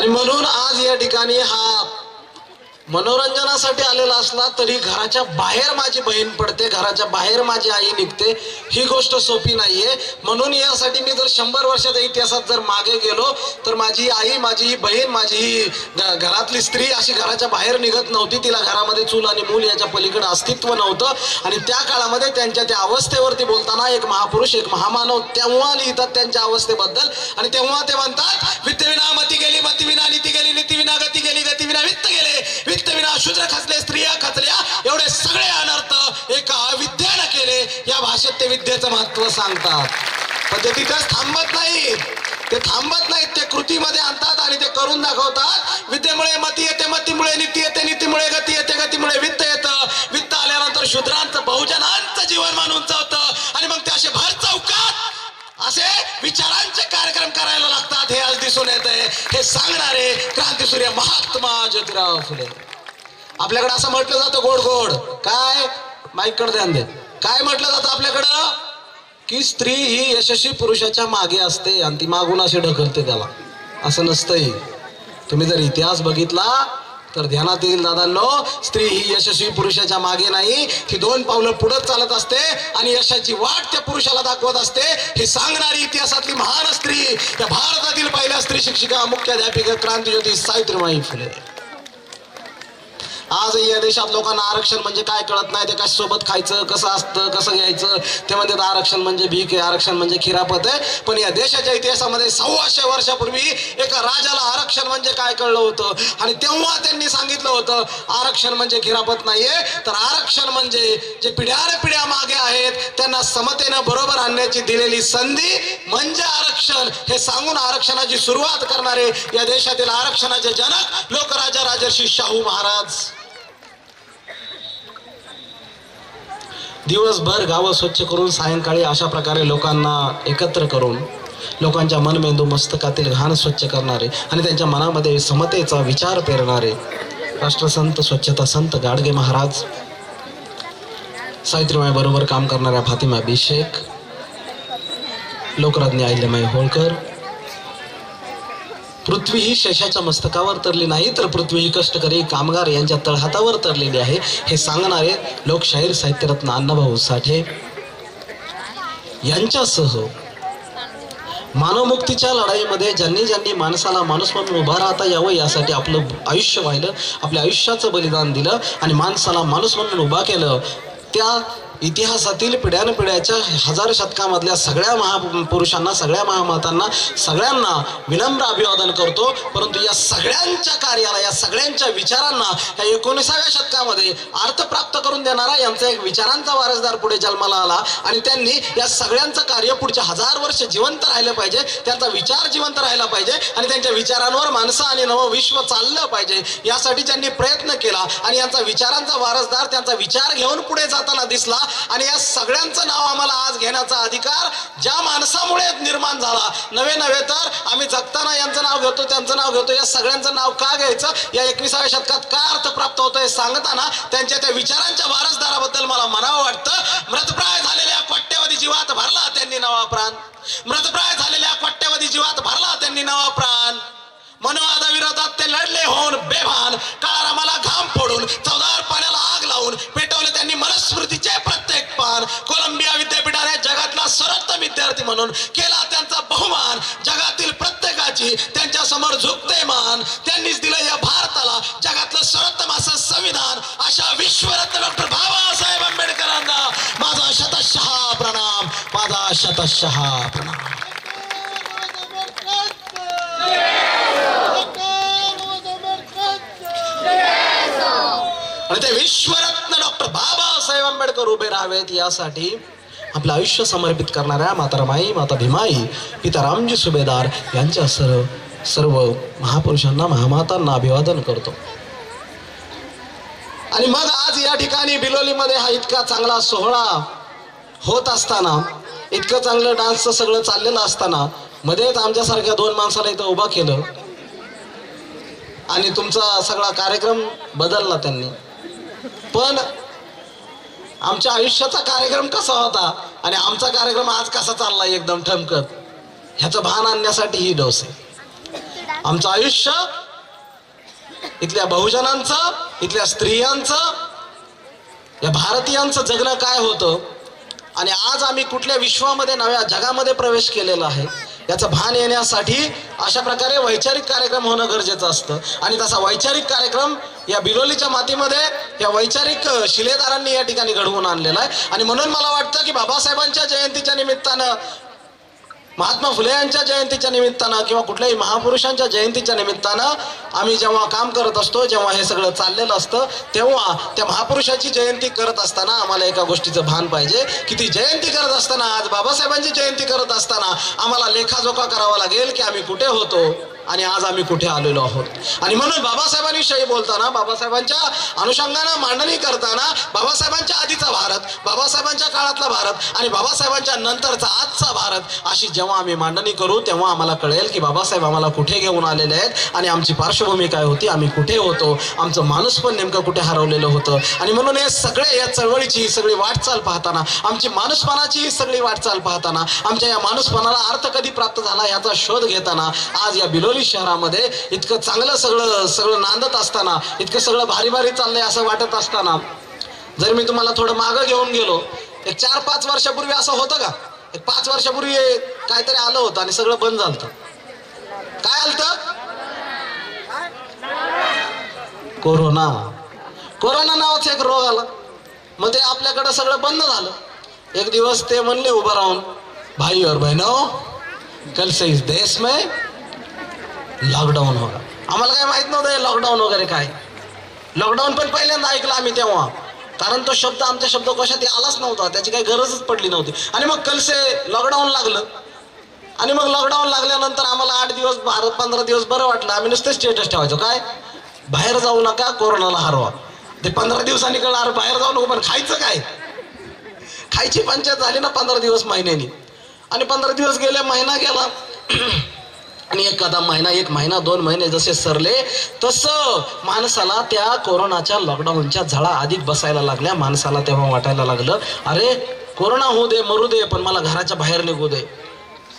आणि म्हणून आज या ठिकाणी हा मनोरंजनासाठी आलेला असला तरी घराच्या बाहेर माझी बहीण पडते, घराच्या बाहेर माझी आई निघते, ही गोष्ट सोपी नाहीये. म्हणून यासाठी मी जर 100 वर्षाच्या इतिहासात जर मागे गेलो तर माझी आई, माझी ही बहीण, माझी ही घरातली स्त्री अशी घराच्या बाहेर निघत नव्हती. तिला घरामध्ये चूल आणि मूल याच्या पलीकडे अस्तित्व नव्हतं. आणि त्या काळामध्ये त्यांच्या त्या अवस्थेवरती बोलताना एक महापुरुष, एक महामानव तेव्हा लिहितात त्यांच्या अवस्थेबद्दल. आणि तेव्हा ते म्हणतात, वित्तविना मती गेली, मतीविना नीती गेली, नीतीविना गती गेली, गतीविना वित्त गेले, वित्तविना शूद्र खचले, स्त्रिया खचल्या, एवढे सगळे अनर्थ एका अविद्येने केले. या भाषेत ते विद्येचं महत्व सांगतात. पण ते तिथेच थांबत नाहीत, ते थांबत नाहीत, ते कृतीमध्ये आणतात आणि ते करून दाखवतात. विद्येमुळे मती येते, मतीमुळे नीती येते, नीतीमुळे गती येते, गतीमुळे वित्त येतं, वित्त आल्यानंतर शूद्रांचं, बहुजनांचं जीवन मानून चावतं. आणि मग ते असे भर चौकात असे विचारांचे कार्यक्रम करायला लागतात. हे आज दिसून येतंय. हे सांगणारे क्रांतीसूर्य महात्मा ज्योतिराव फुले. आपल्याकडे असं म्हटलं जातं गोड गोड, काय माईककडे ध्यान दे, काय म्हटलं जातं आपल्याकडं की स्त्री ही यशस्वी पुरुषाच्या मागे असते आणि ती मागून अशी ढकलते त्याला. असं नसतंय. तुम्ही जर इतिहास बघितला तर ध्यानात येईल दादांनो, स्त्री ही यशस्वी पुरुषाच्या मागे नाही, ती 2 पावलं पुढे चालत असते आणि यशाची वाट त्या पुरुषाला दाखवत असते. हे सांगणारी इतिहासातली महान स्त्री, या भारतातील पहिल्या स्त्री शिक्षिका, मुख्याध्यापिका क्रांतीज्योती सावित्रीबाई फुले. आज या देशात लोकांना आरक्षण म्हणजे काय कळत नाही. ते कशा सोबत खायचं, कसं असतं, कसं घ्यायचं, ते म्हणतात आरक्षण म्हणजे भीक आहे, आरक्षण म्हणजे खिरापत आहे. पण या देशाच्या इतिहासामध्ये 125 वर्षापूर्वी एका राजाला आरक्षण म्हणजे काय कळलं होतं. आणि तेव्हा त्यांनी सांगितलं होतं आरक्षण म्हणजे खिरापत नाहीये, तर आरक्षण म्हणजे जे पिढ्यानपिढ्या मागे आहेत त्यांना समतेनं बरोबर आणण्याची दिलेली संधी म्हणजे आरक्षण. हे सांगून आरक्षणाची सुरुवात करणारे या देशातील आरक्षणाचे जनक लोकराजा राजर्षी शाहू महाराज. दिवसभर गावं स्वच्छ करून सायंकाळी अशा प्रकारे लोकांना एकत्र करून लोकांच्या मनमेंदू मस्तकातील घाण स्वच्छ करणारे आणि त्यांच्या मनामध्ये समतेचा विचार पेरणारे राष्ट्रसंत, स्वच्छता संत गाडगे महाराज, सावित्रीबाई बरोबर काम करणाऱ्या फातिमा बी शेख, लोकराज्ञी अहिल्याबाई होळकर. पृथ्वी ही शेषाच्या मस्तकावर तरली नाही, तर पृथ्वी ही कष्टकरी कामगार यांच्या तळहातावर तरलेली आहे. हे सांगणारे लोकशाहीर साहित्यरत्न अण्णाभाऊ साठे यांच्यासह मानवमुक्तीच्या लढाईमध्ये ज्यांनी ज्यांनी माणसाला माणूस म्हणून उभा राहता यावं यासाठी आपलं आयुष्य वाहिलं, आपल्या आयुष्याचं बलिदान दिलं आणि माणसाला माणूस म्हणून उभा केलं, त्या इतिहासातील पिढ्यानपिढ्याच्या 1000 शतकामधल्या सगळ्या महापुरुषांना, सगळ्या महामातांना, सगळ्यांना विनम्र अभिवादन करतो. परंतु या सगळ्यांच्या कार्याला, या सगळ्यांच्या विचारांना या 19व्या शतकामध्ये अर्थ प्राप्त करून देणारा यांचा एक विचारांचा वारसदार पुढे जन्माला आला आणि त्यांनी या सगळ्यांचं कार्य पुढच्या 1000 वर्ष जिवंत राहिलं पाहिजे, त्यांचा विचार जिवंत राहिला पाहिजे आणि त्यांच्या विचारांवर माणसं आणि नवं विश्व चाललं पाहिजे, यासाठी त्यांनी प्रयत्न केला. आणि यांचा विचारांचा वारसदार त्यांचा विचार घेऊन पुढे जाताना दिसला. आणि या सगळ्यांचं नाव आम्हाला आज घेण्याचा अधिकार ज्या माणसामुळे निर्माण झाला, नव्हे तर आम्ही जगताना यांचं नाव घेतो, त्यांचं नाव घेतो, या सगळ्यांचं नाव का घ्यायचं, या 21व्या शतकात काय अर्थ प्राप्त होतो हे सांगताना त्यांच्या त्या विचारांच्या वारसदाराबद्दल मला म्हणावं वाटतं. मृतप्राय झालेल्या कोट्यवधी जीवात भरला त्यांनी नवा प्राण, मृतप्राय झालेल्या कोट्यवधी जीवात भरला त्यांनी नवा प्राण. मनोवादाविरोधात ते लढले होऊन बेभान, काळारामाला घाम फोडून, चवदार पाण्याला आग लावून पेटवले त्यांनी मनुस्मृतीचे प्रत्येक पान. कोलंबिया विद्यापीठाने जगातला सर्वोत्तम विद्यार्थी म्हणून केला त्यांचा बहुमान. जगातील प्रत्येकाची त्यांच्या समोर झुकते मान. त्यांनीच दिलं या भारताला जगातलं सर्वोत्तम असं संविधान. अशा विश्वरत्न डॉक्टर बाबासाहेब आंबेडकरांना माझा शतशः प्रणाम, माझा शतशः प्रणाम. आणि ते विश्वरत्न डॉक्टर बाबासाहेब आंबेडकर उभे राहावेत यासाठी आपलं आयुष्य समर्पित करणाऱ्या माता रमाई, माता भीमाई, पिता रामजी सुभेदार यांच्या सर्व महापुरुषांना, महामातांना अभिवादन करतो. आणि मग आज या ठिकाणी बिलोलीमध्ये हा इतका चांगला सोहळा होत असताना, इतकं चांगलं डान्सचं सगळं चाललेलं असताना मध्येच आमच्यासारख्या 2 माणसाला इथं उभा केलं आणि तुमचा सगळा कार्यक्रम बदलला त्यांनी. पण आमच्या आयुष्याचा कार्यक्रम कसा होता आणि आमचा कार्यक्रम आज कसा चाललाय एकदम ठमकत, ह्याचं भान आणण्यासाठी ही डोस आहे. आमचं आयुष्य इथल्या बहुजनांचं, इथल्या स्त्रियांचं, या भारतीयांचं जगणं काय होतं आणि आज आम्ही कुठल्या विश्वामध्ये, नव्या जगामध्ये प्रवेश केलेला आहे याचं भान येण्यासाठी अशा प्रकारे वैचारिक कार्यक्रम होणं गरजेचं असतं. आणि तसा वैचारिक कार्यक्रम या बिलोलीच्या मातीमध्ये या वैचारिक शिलेदारांनी या ठिकाणी घडवून आणलेला आहे. आणि म्हणून मला वाटतं की बाबासाहेबांच्या जयंतीच्या निमित्तानं, महात्मा फुले यांच्या जयंतीच्या निमित्तानं किंवा कुठल्याही महापुरुषांच्या जयंतीच्या निमित्तानं आम्ही जेव्हा काम करत असतो, जेव्हा हे सगळं चाललेलं असतं, तेव्हा त्या महापुरुषाची जयंती करत असताना आम्हाला एका गोष्टीचं भान पाहिजे की ती जयंती करत असताना, आज बाबासाहेबांची जयंती करत असताना आम्हाला लेखाजोखा करावा लागेल की आम्ही कुठे होतो आणि आज आम्ही कुठे आलेलो आहोत. आणि म्हणून बाबासाहेबांविषयी बोलताना, बाबासाहेबांच्या अनुषंगानं मांडणी करताना, बाबासाहेबांच्या आधीचा भारत, बाबासाहेबांच्या काळातला भारत आणि बाबासाहेबांच्या नंतरचा आजचा भारत अशी जेव्हा आम्ही मांडणी करू तेव्हा आम्हाला कळेल की बाबासाहेब आम्हाला कुठे घेऊन आलेले आहेत आणि आमची पार्श्वभूमी काय होती, आम्ही कुठे होतो, आमचं माणूस पण नेमकं कुठे हरवलेलं होतं. आणि म्हणून हे सगळे या चळवळीची सगळी वाटचाल पाहताना, आमची माणूसपणाची सगळी वाटचाल पाहताना, आमच्या या माणूसपणाला अर्थ कधी प्राप्त झाला याचा शोध घेताना, आज या बिलोली शहरामध्ये इतकं चांगलं सगळं नांदत असताना, इतकं सगळं भारी भारी चाललंय असं वाटत असताना, जर मी तुम्हाला थोडं मागं घेऊन गेलो, एक 4-5 वर्षापूर्वी असं होतं का? एक 5 वर्षापूर्वी काहीतरी आलं होतं आणि सगळं बंद झालं. काय आलं? कोरोना. कोरोना नावाचा एक रोग आला. मग ते आपल्याकडं सगळं बंद झालं. एक दिवस ते म्हणले उभं राहून, भाई और बहनों, कल से इस देश में लॉकडाऊन होगा. आम्हाला काय माहित नव्हतं लॉकडाऊन वगैरे काय. लॉकडाऊन पण पहिल्यांदा ऐकलं आम्ही तेव्हा, कारण तो शब्द आमच्या शब्दकोशात आलाच नव्हता, त्याची काही गरजच पडली नव्हती. आणि मग कलसे लॉकडाऊन लागलं आणि मग लॉकडाऊन लागल्यानंतर आम्हाला 8 दिवस 15 दिवस बरं वाटलं. आम्ही नुसते स्टेटस ठेवायचो, काय बाहेर जाऊ नका, कोरोनाला हरवा. ते 15 दिवसांनी कळणार बाहेर जाऊ नको, पण खायचं काय, खायची पंचायत झाली ना 15 दिवस महिन्यानी. आणि 15 दिवस गेले, महिना गेला आणि एक महिना 2 महिने जसे सरले तसं माणसाला त्या कोरोनाच्या लॉकडाऊनच्या झळा अधिक बसायला लागल्या. माणसाला तेव्हा वाटायला लागलं, अरे कोरोना होऊ दे, मरू दे, पण मला घराच्या बाहेर निघू दे.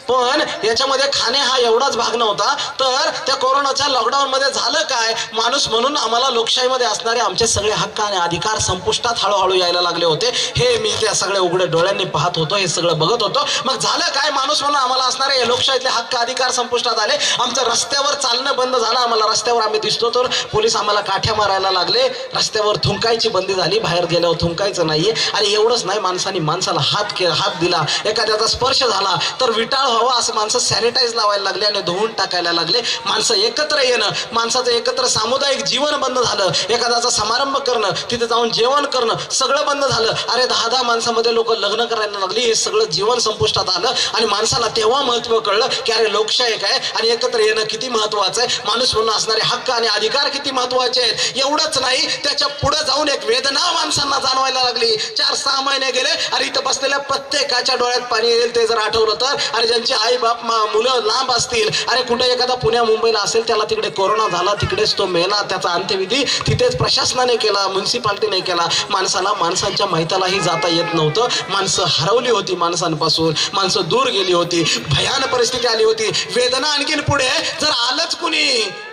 पण याच्यामध्ये खाणे हा एवढाच भाग नव्हता, तर त्या कोरोनाच्या लॉकडाऊन मध्ये झालं काय, माणूस म्हणून आम्हाला लोकशाहीमध्ये असणारे आमचे सगळे हक्क आणि अधिकार संपुष्टात हळूहळू यायला लागले होते. हे मी त्या सगळ्या उघड्या डोळ्यांनी पाहत होतो, हे सगळं बघत होतो. मग झालं काय, माणूस म्हणून आम्हाला असणारे लोकशाहीतले हक्क अधिकार संपुष्टात आले. आमचं रस्त्यावर चालणं बंद झालं. आम्हाला रस्त्यावर आम्ही दिसतो तर पोलीस आम्हाला काठ्या मारायला लागले. रस्त्यावर थुंकायची बंदी झाली, बाहेर गेल्यावर थुंकायचं नाहीये. आणि एवढंच नाही, माणसाने माणसाला हात दिला, एखाद्याचा स्पर्श झाला तर विटाळ व्हावं असं माणसं सॅनिटाईज लावायला लागले आणि धुवून टाकायला लागले. माणसं एकत्र येणं, माणसाचं एकत्र सामुदायिक जीवन बंद झालं. एखाद्याचा समारंभ करणं, तिथे जाऊन जेवण करणं सगळं बंद झालं. अरे 10-10 माणसामध्ये लोक लग्न करायला लागली. हे सगळं जीवन संपुष्टात आलं आणि माणसाला तेव्हा महत्व कळलं की अरे लोकशाही काय आणि एकत्र येणं किती महत्वाचं आहे, माणूस म्हणून असणारे हक्क आणि अधिकार किती महत्वाचे आहेत. एवढंच नाही, त्याच्या पुढे जाऊन एक वेदना माणसांना जाणवायला लागली. 4-6 महिने गेले. अरे इथं बसलेल्या प्रत्येकाच्या डोळ्यात पाणी येईल ते जर आठवलं तर. आणि ज्यांची आई बाप मुलं लांब असतील, अरे कुठे एखादा पुण्या मुंबईला असेल, त्याला तिकडे कोरोना झाला, तिकडेच तो मेला, त्याचा अंत्यविधी तिथेच प्रशासनाने केला, म्युन्सिपाल्टीने केला. माणसाला माणसांच्या माहितालाही जाता येत नव्हतं. माणसं हरवली होती, माणसांपासून माणसं दूर गेली होती. भयानक परिस्थिती आली होती. वेदना आणखीन पुढे, जर आलंच कुणी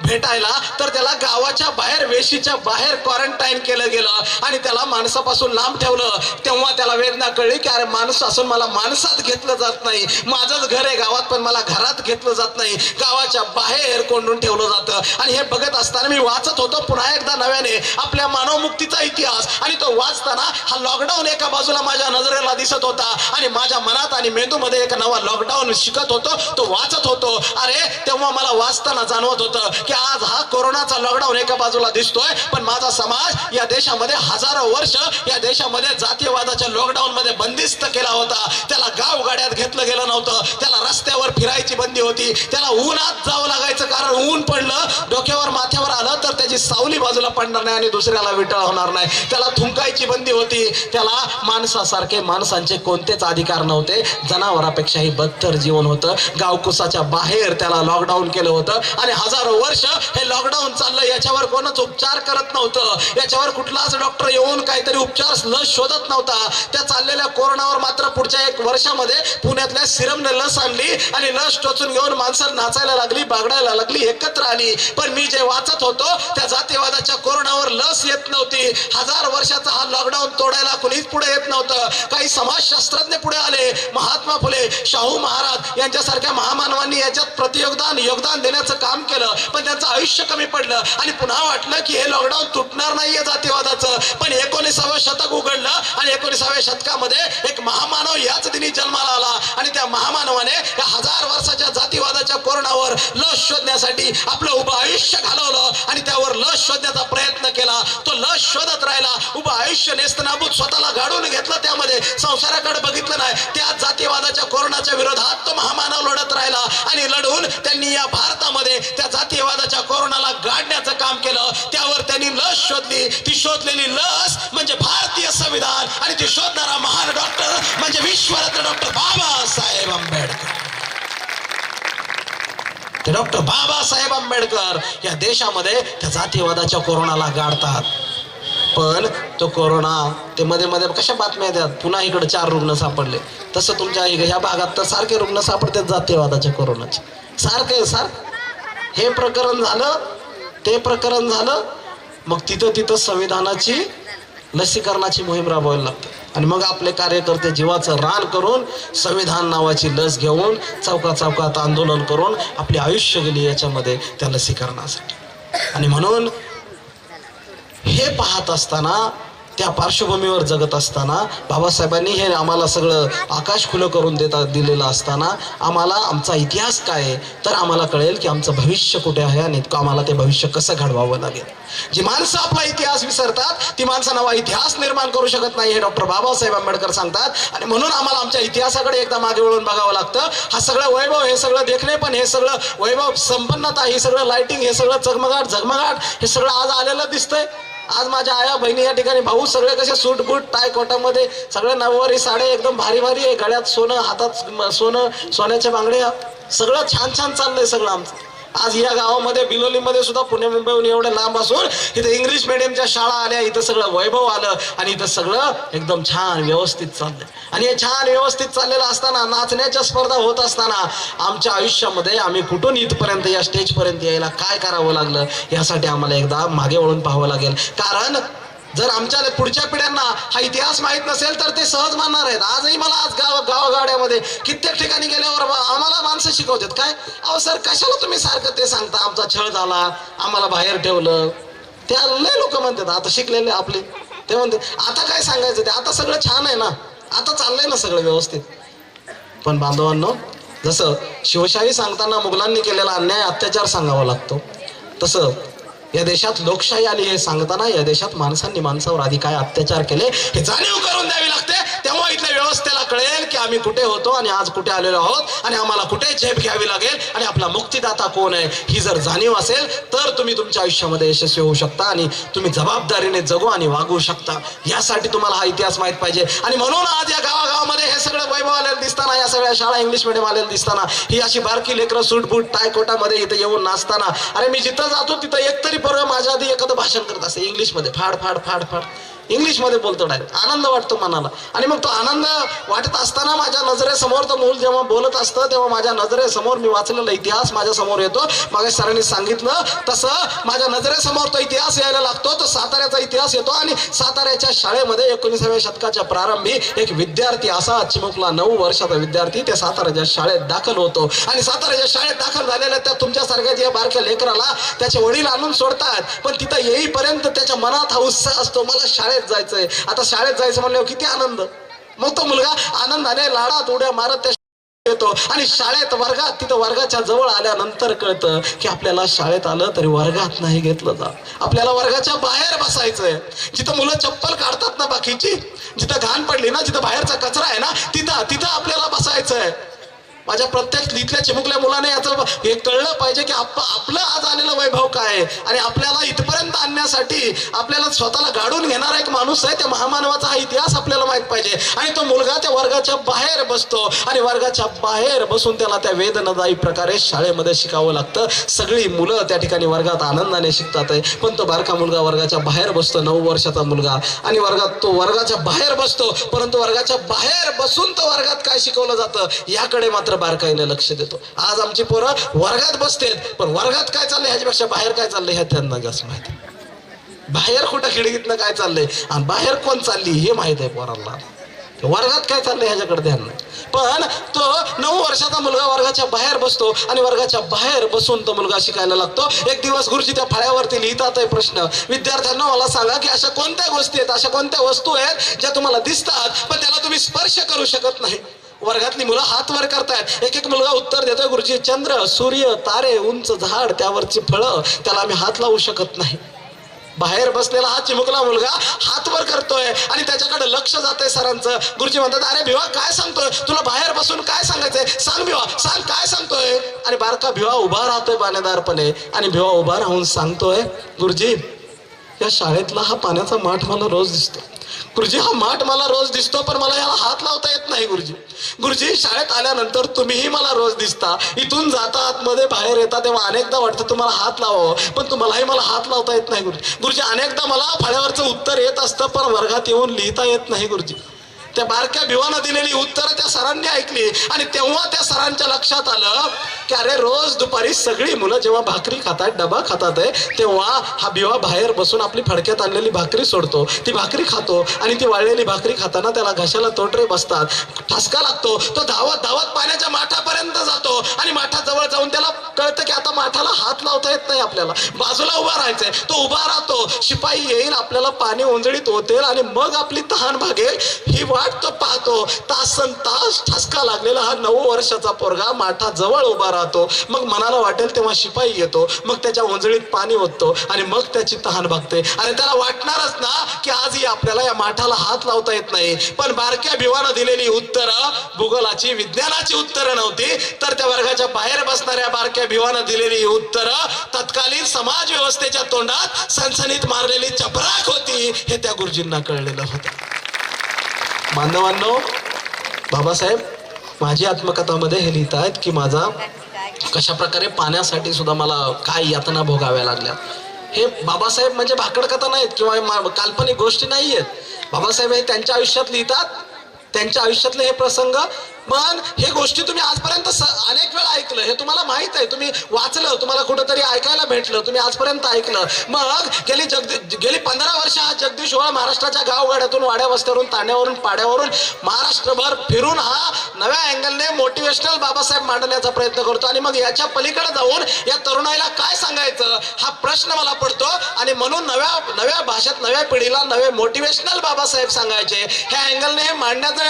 भेटायला तर त्याला गावाच्या बाहेर, वेशीच्या बाहेर क्वारंटाईन केलं गेलं आणि त्याला माणसापासून लांब ठेवलं. तेव्हा त्याला वेदना कळली की अरे माणूस असून मला माणसात घेतलं जात नाही. माझंच घर आहे गावात, पण मला घरात घेतलं जात नाही. गावाच्या बाहेर कोंडून ठेवलं जातं. आणि हे बघत असताना मी वाचत होतो पुन्हा एकदा नव्याने आपल्या मानवमुक्तीचा इतिहास. आणि तो वाचताना हा लॉकडाऊन एका बाजूला माझ्या नजरेला दिसत होता आणि माझ्या मनात आणि मेंदूमध्ये एक नवा लॉकडाऊन शिकत होतो, तो वाचत होतो. अरे तेव्हा मला वाचताना जाणवत होतं की आज हा कोरोनाचा लॉकडाऊन एका बाजूला दिसतोय, पण माझा समाज या देशामध्ये हजारो वर्ष या देशामध्ये जातीयवादाच्या लॉकडाऊन मध्ये बंदिस्त केला होता. त्याला गावगाड्यात घेतलं गेलं नव्हतं, त्याला रस्त्यावर फिरायची बंदी होती, त्याला उन्हात जावं लागायचं कारण ऊन पडलं, डोक्यावर माथ्यावर आलं तर त्याची त्याची सावली बाजूला पडणार नाही आणि दुसऱ्याला विटळ होणार नाही. त्याला थुंकायची बंदी होती. त्याला माणसासारखे माणसांचे कोणतेच अधिकार नव्हते. जनावरापेक्षाही बदतर जीवन होतं. गावकुसाच्या बाहेर त्याला लॉकडाऊन केलं होतं आणि हजारो वर्ष हे लॉकडाऊन चाललं. याच्यावर कोणच उपचार करत नव्हतं. याच्यावर कुठलाच डॉक्टर येऊन काहीतरी उपचार लस शोधत नव्हता. त्या चाललेल्या कोरोनावर मात्र पुढच्या 1 वर्षामध्ये पुण्यातल्या सिरमने लस आणली आणि लस टोचून घेऊन माणसं नाचायला लागली, बागडायला लागली, एकत्र आली. पण मी जे वाचत होतो त्या जातीवादाच्या कोरोनावर लस येत नव्हती. 1000 वर्षाचा हा लॉकडाऊन तोडायला कुणीच पुढे येत नव्हतं. काही समाजशास्त्रज्ञ पुढे आले. महात्मा फुले, शाहू महाराज यांच्यासारख्या महामानवांनी याच्यात योगदान देण्याचं काम केलं. पण त्यांचं आयुष्य कमी पडलं आणि पुन्हा वाटलं की हे लॉकडाऊन तुटणार नाहीये जातीवादाचं. पण 19वे शतक उघडलं आणि 19व्या शतकामध्ये एक महामानव याच दिनी जन्माला आला आणि त्या महामानवाने या 1000 वर्षाच्या जातीवादाच्या कोरोनावर लस शोधण्यासाठी आपलं उभं आयुष्य घालवलं आणि त्यावर लस शोधण्याचा प्रयत्न केला. तो लस शोधत राहिला. उभं आयुष्य नेस्तनाबूत स्वतःला गाडून घेतलं. त्यामध्ये संसाराकडे बघितलं नाही. त्या जातीवादाच्या कोरोनाच्या विरोधात तो महामानव लढत राहिला आणि लढून त्यांनी या भारतामध्ये त्या जातीवादाच्या कोरोनाला गाडण्याचं काम केलं. त्यावर त्यांनी लस शोधली. ती शोधलेली लस म्हणजे भारतीय संविधान आणि ती शोधणारा महान डॉक्टर म्हणजे विश्वरत्न डॉक्टर बाबासाहेब आंबेडकर. ते डॉक्टर बाबासाहेब आंबेडकर या देशामध्ये त्या जातीवादाच्या कोरोनाला गाडतात. पण तो कोरोना ते मध्ये मध्ये कशा बातम्या येतात, पुन्हा इकडे 4 रुग्ण सापडले. तसं तुमच्या ह्या भागात तर सारखे रुग्ण सापडतात जातीवादाच्या कोरोनाचे. सारखं हे प्रकरण झालं, ते प्रकरण झालं, मग तिथं संविधानाची लसीकरणाची मोहीम राबवायला लागते आणि मग आपले कार्यकर्ते जीवाचं रान करून संविधान नावाची लस घेऊन चौकात आंदोलन करून आपले आयुष्य गेली याच्यामध्ये त्या लसीकरणासाठी. आणि म्हणून हे पाहत असताना, त्या पार्श्वभूमीवर जगत असताना, बाबासाहेबांनी हे आम्हाला सगळं आकाश खुलं करून दिलेलं असताना आम्हाला आमचा इतिहास काय आहे तर आम्हाला कळेल की आमचं भविष्य कुठे आहे आणि आम्हाला ते भविष्य कसं घडवावं लागेल. जी माणसं आपला इतिहास विसरतात ती माणसं नवा इतिहास निर्माण करू शकत नाही हे डॉक्टर बाबासाहेब आंबेडकर सांगतात. आणि म्हणून आम्हाला आमच्या इतिहासाकडे एकदा मागे वळून बघावं लागतं. हा सगळं वैभव, हे सगळं देखणे, पण हे सगळं वैभव, संपन्नता, हे सगळं लाइटिंग, हे सगळं झगमगाट हे सगळं आज आलेलं दिसतंय. आज माझ्या आया बहिणी या ठिकाणी, भाऊ सगळे कसे सूट बूट टाय कोटामध्ये, सगळे नऊवारी साडे एकदम भारी आहे, गळ्यात सोनं, हातात सोनं, सोन्याच्या बांगड्या, सगळं छान चाललंय सगळं आमचं. आज या गावामध्ये बिलोलीमध्ये सुद्धा पुणे मुंबईहून एवढं लांब असून इथं इंग्लिश मिडियमच्या शाळा आल्या, इथं सगळं वैभव आलं आणि इथं सगळं एकदम छान व्यवस्थित चाललंय. आणि हे छान व्यवस्थित चाललेलं असताना, नाचण्याच्या स्पर्धा होत असताना आमच्या आयुष्यामध्ये आम्ही कुठून इथपर्यंत या स्टेजपर्यंत यायला काय करावं लागलं यासाठी आम्हाला एकदा मागे वळून पाहावं लागेल. कारण जर आमच्या पुढच्या पिढ्यांना हा इतिहास माहित नसेल तर ते सहज मानणार आहेत. आजही मला गावागाड्यामध्ये कित्येक ठिकाणी गेल्यावर आम्हाला माणसं शिकवतात काय, अहो सर कशाला तुम्ही सारखं ते सांगता, आमचा छळ झाला, आम्हाला बाहेर ठेवलं. त्या लय लोक म्हणतात आता शिकलेले आपले, ते म्हणतात आता काय सांगायचं, ते आता सगळं छान आहे ना, आता चाललंय ना सगळं व्यवस्थित. पण बांधवांनो, जसं शिवशाही सांगताना मुघलांनी केलेला अन्याय अत्याचार सांगावा लागतो, तसं या देशात लोकशाही आली हे सांगताना या देशात माणसांनी माणसावर आधी काय अत्याचार केले हे जाणीव करून द्यावी लागते. तेव्हा इथल्या व्यवस्थेला कळेल की आम्ही कुठे होतो आणि आज कुठे आलेलो आहोत आणि आम्हाला कुठे झेप घ्यावी लागेल आणि आपला मुक्तिदाता कोण आहे ही जर जाणीव असेल तर तुम्ही तुमच्या आयुष्यामध्ये यशस्वी होऊ शकता आणि तुम्ही जबाबदारीने जगू आणि वागू शकता. यासाठी तुम्हाला हा इतिहास माहित पाहिजे. आणि म्हणून आज या गावागावामध्ये हे सगळं वैभव आलेलं दिसताना, या सगळ्या शाळा इंग्लिश मिडियम आलेलं दिसताना, ही अशी बारकी लेकरं सूटबूट टाय कोटामध्ये इथं येऊन नाचताना, अरे मी जिथं जातो तिथं एकतरी पोरं माझ्या आधी एखादं भाषण करत असते इंग्लिशमध्ये, फाड इंग्लिशमध्ये बोलतो डायरेक्ट. आनंद वाटतो मनाला. आणि मग तो आनंद वाटत असताना माझ्या नजरेसमोर तो मूल जेव्हा बोलत असतं तेव्हा माझ्या नजरेसमोर मी वाचलेला इतिहास माझ्या समोर येतो. मागे सरांनी सांगितलं तसं माझ्या नजरेसमोर तो इतिहास यायला लागतो. तो साताऱ्याचा इतिहास येतो आणि साताऱ्याच्या शाळेमध्ये 19व्या शतकाच्या प्रारंभी एक विद्यार्थी असा चिमुकला 9 वर्षाचा विद्यार्थी त्या साताऱ्याच्या शाळेत दाखल होतो. आणि साताऱ्याच्या शाळेत दाखल झालेल्या त्या तुमच्यासारख्या ज्या बारक्या लेकराला त्याचे वडील आणून सोडतात, पण तिथं येईपर्यंत त्याच्या मनात हा उत्साह असतो, मला शाळेत जायचंय. आता शाळेत जायचं म्हणल्यावर किती आनंद. मग तो मुलगा आनंदाने लाडात उड्या मारत त्या येतो आणि शाळेत वर्गात, तिथं वर्गाच्या जवळ आल्यानंतर कळतं की आपल्याला शाळेत आलं तरी वर्गात नाही घेतलं जात, आपल्याला वर्गाच्या बाहेर बसायचंय. जिथं मुलं चप्पल काढतात ना बाकीची, जिथं घाण पडली ना, जिथं बाहेरचा कचरा आहे ना, तिथं आपल्याला बसायचंय. माझ्या प्रत्येक इथल्या चिमुकल्या मुलाने याचं हे कळलं पाहिजे की आपलं आज आलेलं वैभव काय आहे आणि आपल्याला इथपर्यंत करण्यासाठी आपल्याला स्वतःला गाडून घेणारा एक माणूस आहे, त्या महामानवाचा हा इतिहास आपल्याला माहित पाहिजे. आणि तो मुलगा त्या वर्गाच्या बाहेर बसतो आणि वर्गाच्या बाहेर बसून त्याला त्या वेदनादायी प्रकारे शाळेमध्ये शिकावं लागतं. सगळी मुलं त्या ठिकाणी वर्गात आनंदाने शिकतात आहे, पण तो बारका मुलगा वर्गाच्या बाहेर बसतो, 9 वर्षाचा मुलगा, आणि तो वर्गाच्या बाहेर बसतो. परंतु वर्गाच्या बाहेर बसून तो वर्गात काय शिकवलं जातं याकडे मात्र बारकाईने लक्ष देतो. आज आमची पोरं वर्गात बसतेत, पण वर्गात काय चाललंय ह्याच्यापेक्षा बाहेर काय चाललंय हे त्यांना जास्त माहिती. बाहेर कुठं खिडकीतनं काय चाललंय आणि बाहेर कोण चालली हे माहित आहे पोरांना. वर्गात काय चाललंय ह्याच्याकडे ध्यान नाही. पण तो 9 वर्षाचा मुलगा वर्गाच्या बाहेर बसतो आणि वर्गाच्या बाहेर बसून तो मुलगा शिकायला लागतो. एक दिवस गुरुजी त्या फळ्यावरती लिहितात आहे प्रश्न, विद्यार्थ्यांना मला सांगा की अशा कोणत्या गोष्टी आहेत, अशा कोणत्या वस्तू आहेत ज्या तुम्हाला दिसतात पण त्याला तुम्ही स्पर्श करू शकत नाही. वर्गातली मुलं हात वर करतायत. एक मुलगा उत्तर देतोय, गुरुजी चंद्र, सूर्य, तारे, उंच झाड, त्यावरची फळं, त्याला आम्ही हात लावू शकत नाही. बाहेर बसलेला हा चिमुकला मुलगा हात वर करतोय आणि त्याच्याकडे लक्ष जातंय सरांचं. गुरुजी म्हणतात, अरे भिवा काय सांगतोय, तुला बाहेर बसून काय सांगायचंय, सांग भिवा, सांग काय सांगतोय. आणि बारका भिवा उभा राहतोय पाण्यादारपणे आणि भिवा उभा राहून सांगतोय, गुरुजी या शाळेतला हा पाण्याचा माठ मला रोज दिसतो. गुरुजी हा माठ मला रोज दिसतो पण मला याला हात लावता येत नाही. गुरुजी शाळेत आल्यानंतर तुम्हीही मला रोज दिसता, इथून जाता आतमध्ये बाहेर येता तेव्हा अनेकदा वाटतं तुम्हाला हात लावावं पण तुम्हालाही मला हात लावता येत नाही. गुरुजी अनेकदा मला फळ्यावरचं उत्तर येत असतं पण वर्गात येऊन लिहिता येत नाही. गुरुजी त्या बारक्या भिवानं दिलेली उत्तरं त्या सरांनी ऐकली आणि तेव्हा त्या सरांच्या लक्षात आलं की अरे रोज दुपारी सगळी मुलं जेव्हा भाकरी खातात, डबा खातात आहे, तेव्हा हा भिवा बाहेर बसून आपली फडक्यात आणलेली भाकरी सोडतो, ती भाकरी खातो आणि ती वाळलेली भाकरी खाताना त्याला घशाला तोटरे बसतात, ठसका लागतो. तो धावत धावत पाण्याच्या माठापर्यंत जातो आणि माठाजवळ जाऊन त्याला कळतं की आता माठाला हात लावता येत नाही, आपल्याला बाजूला उभा राहायचंय. तो उभा राहतो, शिपाई येईल, आपल्याला पाणी ओंजळीत ओतेल आणि मग आपली तहान भागेल ही वाट तो पाहतो. तासन तास ठसका लागलेला हा 9 वर्षाचा पोरगा माठाजवळ उभा राहतो. मग मनाला वाटेल तेव्हा शिपाई येतो, मग त्याच्या ओंजळीत पाणी ओततो आणि मग त्याची तहान भागते. आणि त्याला वाटणारच ना की आजही आपल्याला या माठाला हात लावता येत नाही. पण बारक्या भिवानं दिलेली उत्तरं भूगोलाची, विज्ञानाची उत्तरं नव्हती, तर त्या वर्गाच्या बाहेर बसणाऱ्या बारक्या भिवानं दिलेली उत्तरं तत्कालीन समाज व्यवस्थेच्या तोंडात सनसनीत मारलेली चपराक होती, हे त्या गुरुजींना कळलेलं होतं. बांधवांनो, बाबासाहेब माझी आत्मकथामध्ये हे लिहित आहेत की माझा कशा प्रकारे पाण्यासाठी सुद्धा मला काय यातना भोगाव्या लागल्या. हे बाबासाहेब म्हणजे भाकड कथा नाहीत किंवा काल्पनिक गोष्टी नाही आहेत. बाबासाहेब हे त्यांच्या आयुष्यात लिहितात, त्यांच्या आयुष्यातले हे प्रसंग. पण हे गोष्टी तुम्ही आजपर्यंत अनेक वेळा ऐकलं, हे तुम्हाला माहित आहे, तुम्ही वाचलं, तुम्हाला कुठंतरी ऐकायला भेटलं, तुम्ही आजपर्यंत ऐकलं. मग गेली 15 वर्ष हा जगदीश ओळ महाराष्ट्राच्या गावगाड्यातून, वाड्या वस्त्यावरून, तांड्यावरून, पाड्यावरून महाराष्ट्रभर फिरून हा नव्या अँगलने मोटिवेशनल बाबासाहेब मांडण्याचा प्रयत्न करतो. आणि मग याच्या पलीकडे जाऊन या तरुणाईला काय सांगायचं हा प्रश्न मला पडतो. आणि म्हणून नव्या भाषेत नव्या पिढीला नवे मोटिवेशनल बाबासाहेब सांगायचे, ह्या अँगलने हे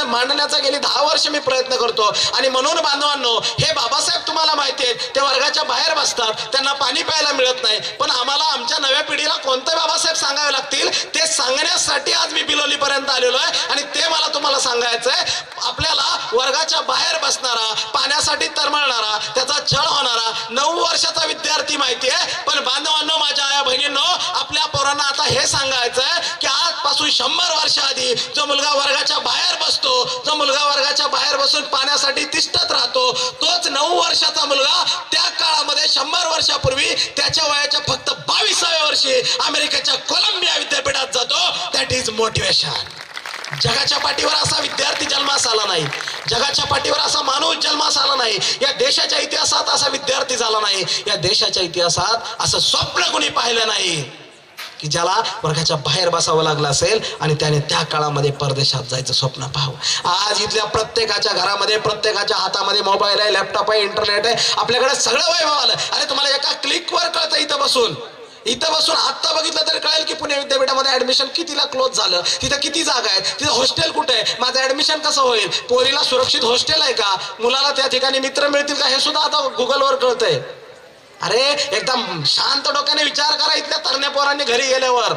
मांडण्याचा गेली 10 वर्ष मी प्रयत्न करतो. आणि म्हणून बांधवांनो, हे बाबासाहेब तुम्हाला माहिती आहे, ते वर्गाच्या बाहेर बसतात, त्यांना पाणी प्यायला मिळत नाही, पण आम्हाला आमच्या नव्या पिढीला कोणते बाबासाहेब सांगावे लागतील ते सांगण्यासाठी आज मी बिलोली पर्यंत आलेलो आहे. आणि ते मला तुम्हाला सांगायचंय, आपल्याला वर्गाच्या बाहेर बसणारा, पाण्यासाठी तरमळणारा, त्याचा छळ होणारा 9 वर्षाचा विद्यार्थी माहिती आहे. पण बांधवांनो, माझ्या आया बहिणींनो, आपल्या पोरांना आता हे सांगायचंय की आजपासून 100 वर्ष आधी जो मुलगा वर्गाच्या बाहेर बसतो, जो मुलगा वर्गाच्या बाहेर बसून पाण्यासाठी तिष्ठत राहतो, तोच 9 वर्षाचा मुलगा त्या काळामध्ये 100 वर्षापूर्वी त्याच्या वयाच्या फक्त 22व्या वर्षी अमेरिकेच्या कोलंबिया विद्यापीठात जातो. That is motivation. जगाच्या पाठीवर असा विद्यार्थी जन्मास आला नाही, जगाच्या पाठीवर असा माणूस जन्मास आला नाही, या देशाच्या इतिहासात असा विद्यार्थी झाला नाही, या देशाच्या इतिहासात असं स्वप्न कोणी पाहिलं नाही की ज्याला वर्गाच्या बाहेर बसावं लागलं असेल आणि त्याने त्या काळामध्ये परदेशात जायचं स्वप्न पाहावं. आज इथल्या प्रत्येकाच्या घरामध्ये, प्रत्येकाच्या हातामध्ये मोबाईल आहे, लॅपटॉप आहे, इंटरनेट आहे, आपल्याकडे सगळं वैभव आलं. अरे तुम्हाला एका क्लिकवर कळतं, इथं बसून आत्ता बघितलं तरी कळेल की पुणे विद्यापीठामध्ये ऍडमिशन कितीला क्लोज झालं, तिथं किती जागा आहेत, तिथं हॉस्टेल कुठे आहे, माझं ऍडमिशन कसं होईल, पोरीला सुरक्षित हॉस्टेल आहे का, मुलाला त्या ठिकाणी मित्र मिळतील का, हे सुद्धा आता गुगलवर कळतंय. अरे एकदम शांत डोक्याने विचार करा इथल्या तरण्या पोरांनी घरी गेल्यावर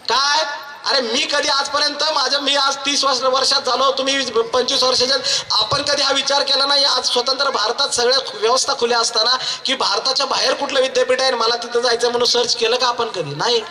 काय. अरे मी कधी आजपर्यंत मी आज 30 वर्षात झालो, तुम्ही 25 वर्षाचे, आपण कधी हा विचार केला नाही आज स्वतंत्र भारतात सगळ्या व्यवस्था खुल्या असताना की भारताच्या बाहेर कुठलं विद्यापीठ आहे मला तिथं जायचं म्हणून सर्च केलं का आपण कधी नाही.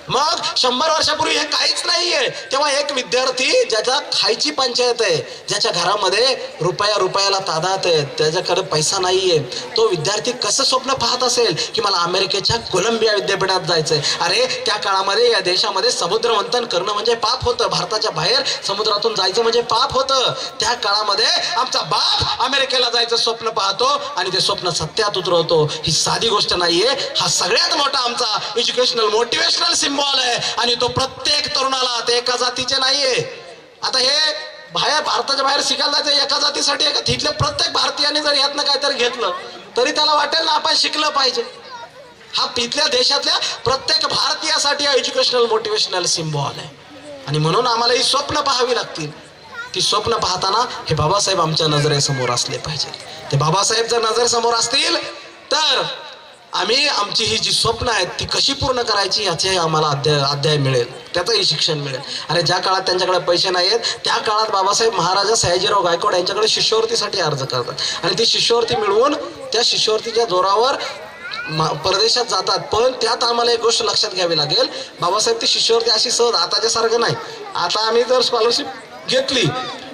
मग 100 वर्षापूर्वी हे काहीच नाहीये. तेव्हा एक विद्यार्थी ज्याच्या खायची पंचायत आहे, ज्याच्या घरामध्ये रुपयाला तादात आहे, त्याच्याकडे पैसा नाहीये, तो विद्यार्थी कसं स्वप्न पाहत असेल की मला अमेरिकेच्या कोलंबिया विद्यापीठात जायचंय. अरे त्या काळामध्ये या देशामध्ये समुद्र मंथन करणं म्हणजे पाप होतं. भारताच्या बाहेर समुद्रातून जायचं म्हणजे पाप होतं. त्या काळामध्ये आमचा बाप अमेरिकेला जायचं स्वप्न पाहतो आणि ते स्वप्न सत्यात उतरवतो. ही साधी गोष्ट नाहीये. हा सगळ्यात मोठा आमचा एज्युकेशनल मोटिवेशनल सिम्बॉल आहे आणि तो प्रत्येक तरुणाला, ते एका जातीचे नाहीये. आता हे बाहेर, भारताच्या बाहेर शिकायला जायचं एका जातीसाठी आहे का? तिथल्या प्रत्येक भारतीयाने जर यातनं काहीतरी घेतलं तरी त्याला वाटेल ना आपण शिकलं पाहिजे. हा इथल्या देशातल्या प्रत्येक भारतीयासाठी एज्युकेशनल मोटिवेशनल सिम्बॉल आहे. आणि म्हणून आम्हाला ही स्वप्न पाहावी लागतील. ती स्वप्न पाहताना हे बाबासाहेब आमच्या नजरेसमोर असले पाहिजे. ते बाबासाहेब जर नजरेसमोर असतील तर आम्ही आमची ही जी स्वप्न आहेत ती कशी पूर्ण करायची याचे आम्हाला अध्याय मिळेल, त्याचंही शिक्षण मिळेल. आणि ज्या काळात त्यांच्याकडे पैसे नाही आहेत त्या काळात बाबासाहेब महाराजा सयाजीराव गायकवाड यांच्याकडे शिष्यवृत्तीसाठी अर्ज करतात आणि ती शिष्यवृत्ती मिळवून त्या शिष्यवृत्तीच्या जोरावर परदेशात जातात. पण त्यात आम्हाला एक गोष्ट लक्षात घ्यावी लागेल, बाबासाहेब ती शिष्यवृत्ती अशी सहज आताच्या सारखं नाही. आता आम्ही जर स्कॉलरशिप घेतली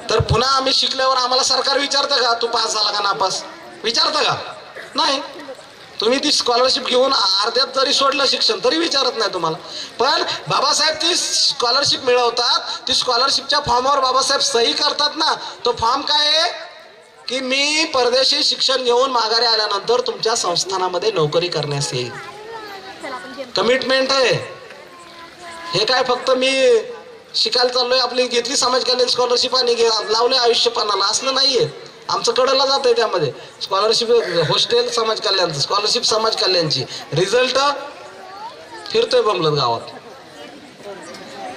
तर पुन्हा आम्ही शिकल्यावर आम्हाला सरकार विचारतं का तू पास झाला का नापास? विचारतं का? नाही. तुम्ही ती स्कॉलरशिप घेऊन अर्ध्यात जरी सोडलं शिक्षण तरी विचारत नाही तुम्हाला. पण बाबासाहेब ती स्कॉलरशिप मिळवतात, ती स्कॉलरशिपच्या फॉर्मवर बाबासाहेब सही करतात ना. तो फॉर्म काय आहे की मी परदेशी शिक्षण घेऊन माघारी आल्यानंतर तुमच्या संस्थानामध्ये नोकरी करण्यास येईल. कमिटमेंट आहे. हे काय फक्त मी शिकायला चाललोय, आपली घेतली समाज कल्याण स्कॉलरशिप आणि लावले आयुष्यपणाला असलं नाहीये. आमचं कडला जात आहे त्यामध्ये. स्कॉलरशिप हॉस्टेल समाज कल्याणचं, स्कॉलरशिप समाज कल्याणची, रिझल्ट फिरतोय बमलत गावात.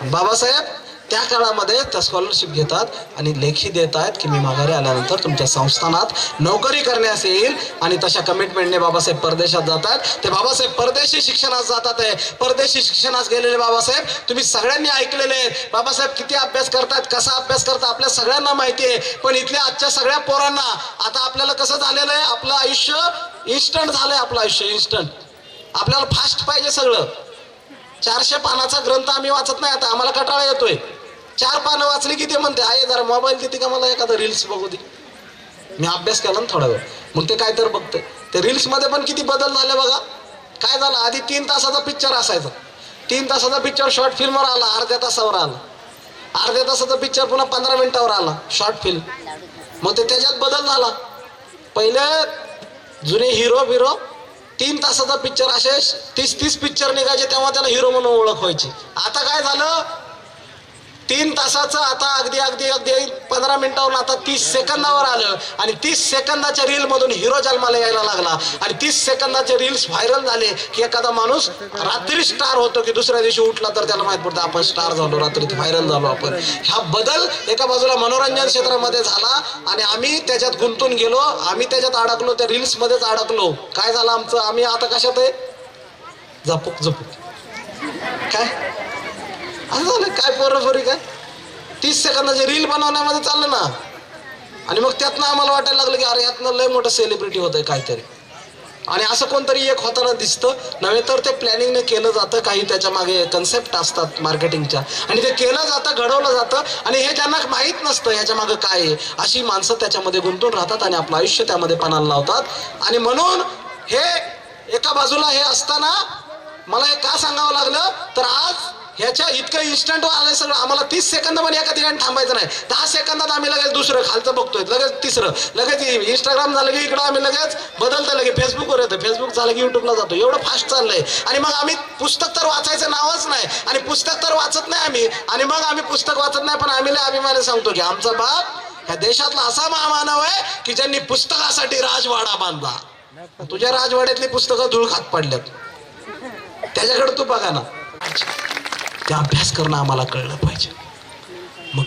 बाबासाहेब त्या काळामध्ये त्या स्कॉलरशिप घेतात आणि लेखी देत आहेत की मी माघारी आल्यानंतर तुमच्या संस्थानात नोकरी करण्यास येईल. आणि तशा कमिटमेंटने बाबासाहेब परदेशात जातात. ते बाबासाहेब परदेशी शिक्षणास जातात आहे. परदेशी शिक्षणास गेलेले बाबासाहेब तुम्ही सगळ्यांनी ऐकलेले आहेत. बाबासाहेब किती अभ्यास करतात, कसा अभ्यास करतात आपल्या सगळ्यांना माहिती आहे. पण इथल्या आजच्या सगळ्या पोरांना आता आपल्याला कसं झालेलं आहे, आपलं आयुष्य इन्स्टंट झालंय. आपलं आयुष्य इन्स्टंट, आपल्याला फास्ट पाहिजे सगळं. 400 पानाचा ग्रंथ आम्ही वाचत नाही. आता आम्हाला कंटाळा येतोय. 4 पानं वाचली की ते म्हणते आहे जरा मोबाईल देते का मला, एखादं रील्स बघू दे. मी अभ्यास केला ना थोडा वेळ, मग ते काय तर बघतोय. ते रील्स मध्ये पण किती बदल झाले बघा. काय झालं, आधी 3 तासाचा पिक्चर असायचा. 3 तासाचा पिक्चर शॉर्ट फिल्मवर आला, अर्ध्या तासावर आला. अर्ध्या तासाचा पिक्चर पुन्हा 15 मिनिटावर आला शॉर्ट फिल्म. मग ते त्याच्यात बदल झाला. पहिले जुने हिरो 3 तासाचा पिक्चर असे 30 पिक्चर निघायचे तेव्हा त्याला हिरो म्हणून ओळख व्हायची. आता काय झालं, 3 तासाचं आता अगदी 15 मिनिटावर आता 30 सेकंदावर आलं. आणि 30 सेकंदाच्या रील मधून हिरो जन्माला यायला लागला. आणि 30 सेकंदाचे रील्स व्हायरल झाले की एखादा माणूस रात्री स्टार होतो की दुसऱ्या दिवशी उठला तर त्याला माहित पडतं आपण स्टार झालो, रात्री व्हायरल झालो आपण. हा बदल एका बाजूला मनोरंजन क्षेत्रामध्ये झाला आणि आम्ही त्याच्यात गुंतून गेलो, आम्ही त्याच्यात अडकलो, त्या रील्स मध्येच अडकलो. काय झालं आमचं, आम्ही आता कशात आहे, झपूक काय असं झालं. काय पोरं काय 30 सेकंदाचे रील बनवण्यामध्ये चाललं ना. आणि मग त्यातनं आम्हाला वाटायला लागलं की अरे यातनं लय मोठं सेलिब्रिटी होतंय काहीतरी. आणि असं कोणतरी एक होताना दिसतं नव्हे तर ते प्लॅनिंगने केलं जातं. काही त्याच्या मागे कन्सेप्ट असतात मार्केटिंगच्या आणि ते केलं जातं, घडवलं जातं. आणि हे ज्यांना माहीत नसतं ह्याच्या मागे काय आहे, अशी माणसं त्याच्यामध्ये गुंतून राहतात आणि आपलं आयुष्य त्यामध्ये पणाला लावतात. आणि म्हणून हे एका बाजूला हे असताना मला हे का सांगावं लागलं तर आज ह्याच्या इतकं इन्स्टंट आलंय सगळं. आम्हाला 30 सेकंद पण एका ठिकाणी थांबायचं नाही. 10 सेकंदात आम्ही लगेच दुसरं खालचं बघतोय, लगेच तिसरं, लगेच इंस्टाग्राम झालं की इकडं आम्ही लगेच बदलतं, लगेच फेसबुकवर येतं, फेसबुक झालं की युट्यूबला जातो. एवढं फास्ट चाललंय. आणि मग आम्ही पुस्तक तर वाचायचं नावच नाही आणि पुस्तक तर वाचत नाही आम्ही. आणि मग आम्ही पुस्तक वाचत नाही पण आम्ही अभिमानाने सांगतो की आमचा बाप ह्या देशातला असा महामानव आहे की ज्यांनी पुस्तकासाठी राजवाडा बांधला. तुझ्या राजवाड्यातली पुस्तकं धूळ खात पडल्यात, त्याच्याकडे तू बघा ना. ते अभ्यास करणं आम्हाला कळलं पाहिजे. मग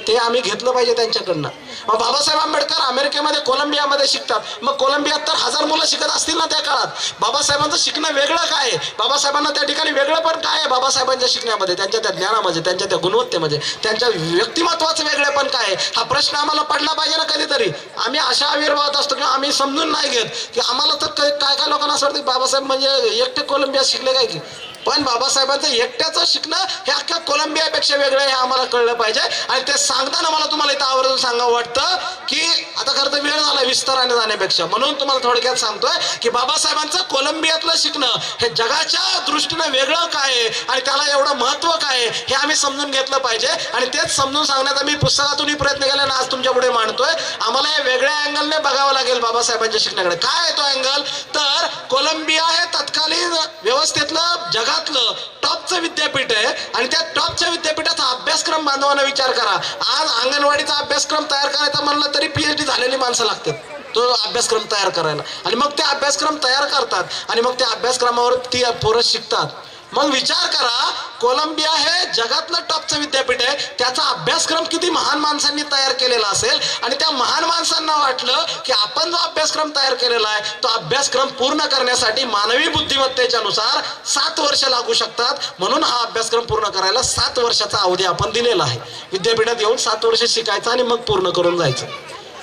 ते आम्ही घेतलं पाहिजे त्यांच्याकडनं. मग बाबासाहेब आंबेडकर अमेरिकेमध्ये कोलंबियामध्ये शिकतात. मग कोलंबियात तर 1000 मुलं शिकत असतील ना त्या काळात. बाबासाहेबांचं शिकणं वेगळं काय आहे, बाबासाहेबांना त्या ठिकाणी वेगळं पण काय आहे बाबासाहेबांच्या शिकण्यामध्ये, त्यांच्या त्या ज्ञानामध्ये, त्यांच्या त्या गुणवत्तेमध्ये, त्यांच्या व्यक्तिमत्वाचं वेगळे पण काय आहे. हा प्रश्न आम्हाला पडला पाहिजे ना कधीतरी. आम्ही अशा आविर्भावात असतो किंवा आम्ही समजून नाही घेत की आम्हाला तर काय लोकांना असं वाटतं की बाबासाहेब म्हणजे एकटे कोलंबियात शिकले काय की पण बाबासाहेबांचं एकट्याचं शिकणं हे अख्ख्या कोलंबियापेक्षा वेगळं हे आम्हाला कळलं पाहिजे. आणि ते सांगताना मला तुम्हाला इथं आवर्जून सांगावं वाटतं की आता खरं तर वेळ झाला विस्ताराने जाण्यापेक्षा, म्हणून तुम्हाला थोडक्यात सांगतोय की बाबासाहेबांचं कोलंबियातलं शिकणं हे जगाच्या दृष्टीनं वेगळं काय आहे आणि त्याला एवढं महत्व काय आहे हे आम्ही समजून घेतलं पाहिजे. आणि तेच समजून सांगण्याचा मी पुस्तकातूनही प्रयत्न केला आणि आज तुमच्या पुढे मांडतोय. आम्हाला हे वेगळ्या अँगलने बघावं लागेल बाबासाहेबांच्या शिकण्याकडे. काय आहे तो अँगल? तर कोलंबिया हे तत्कालीन व्यवस्थेतलं जगातलं टॉपचं विद्यापीठ आहे आणि त्या टॉपच्या विद्यापीठाचा अभ्यासक्रम बांधवांना विचार करा. आज अंगणवाडीचा अभ्यासक्रम तयार करायचा म्हणलं तरी PhD झालेली माणसं लागतात तो अभ्यासक्रम तयार करायला. आणि मग ते अभ्यासक्रम तयार करतात आणि मग त्या अभ्यासक्रमावर ती पोरं शिकतात. मग विचार करा, कोलंबिया हे जगातलं टॉपचं विद्यापीठ आहे, त्याचा अभ्यासक्रम किती महान माणसांनी तयार केलेला असेल आणि त्या महान माणसांना वाटलं की आपण जो अभ्यासक्रम तयार केलेला आहे तो अभ्यासक्रम पूर्ण करण्यासाठी मानवी बुद्धिमत्तेच्या नुसार 7 वर्ष लागू शकतात. म्हणून हा अभ्यासक्रम पूर्ण करायला 7 वर्षाचा अवधी आपण दिलेला आहे. विद्यापीठात येऊन 7 वर्ष शिकायचं आणि मग पूर्ण करून जायचं.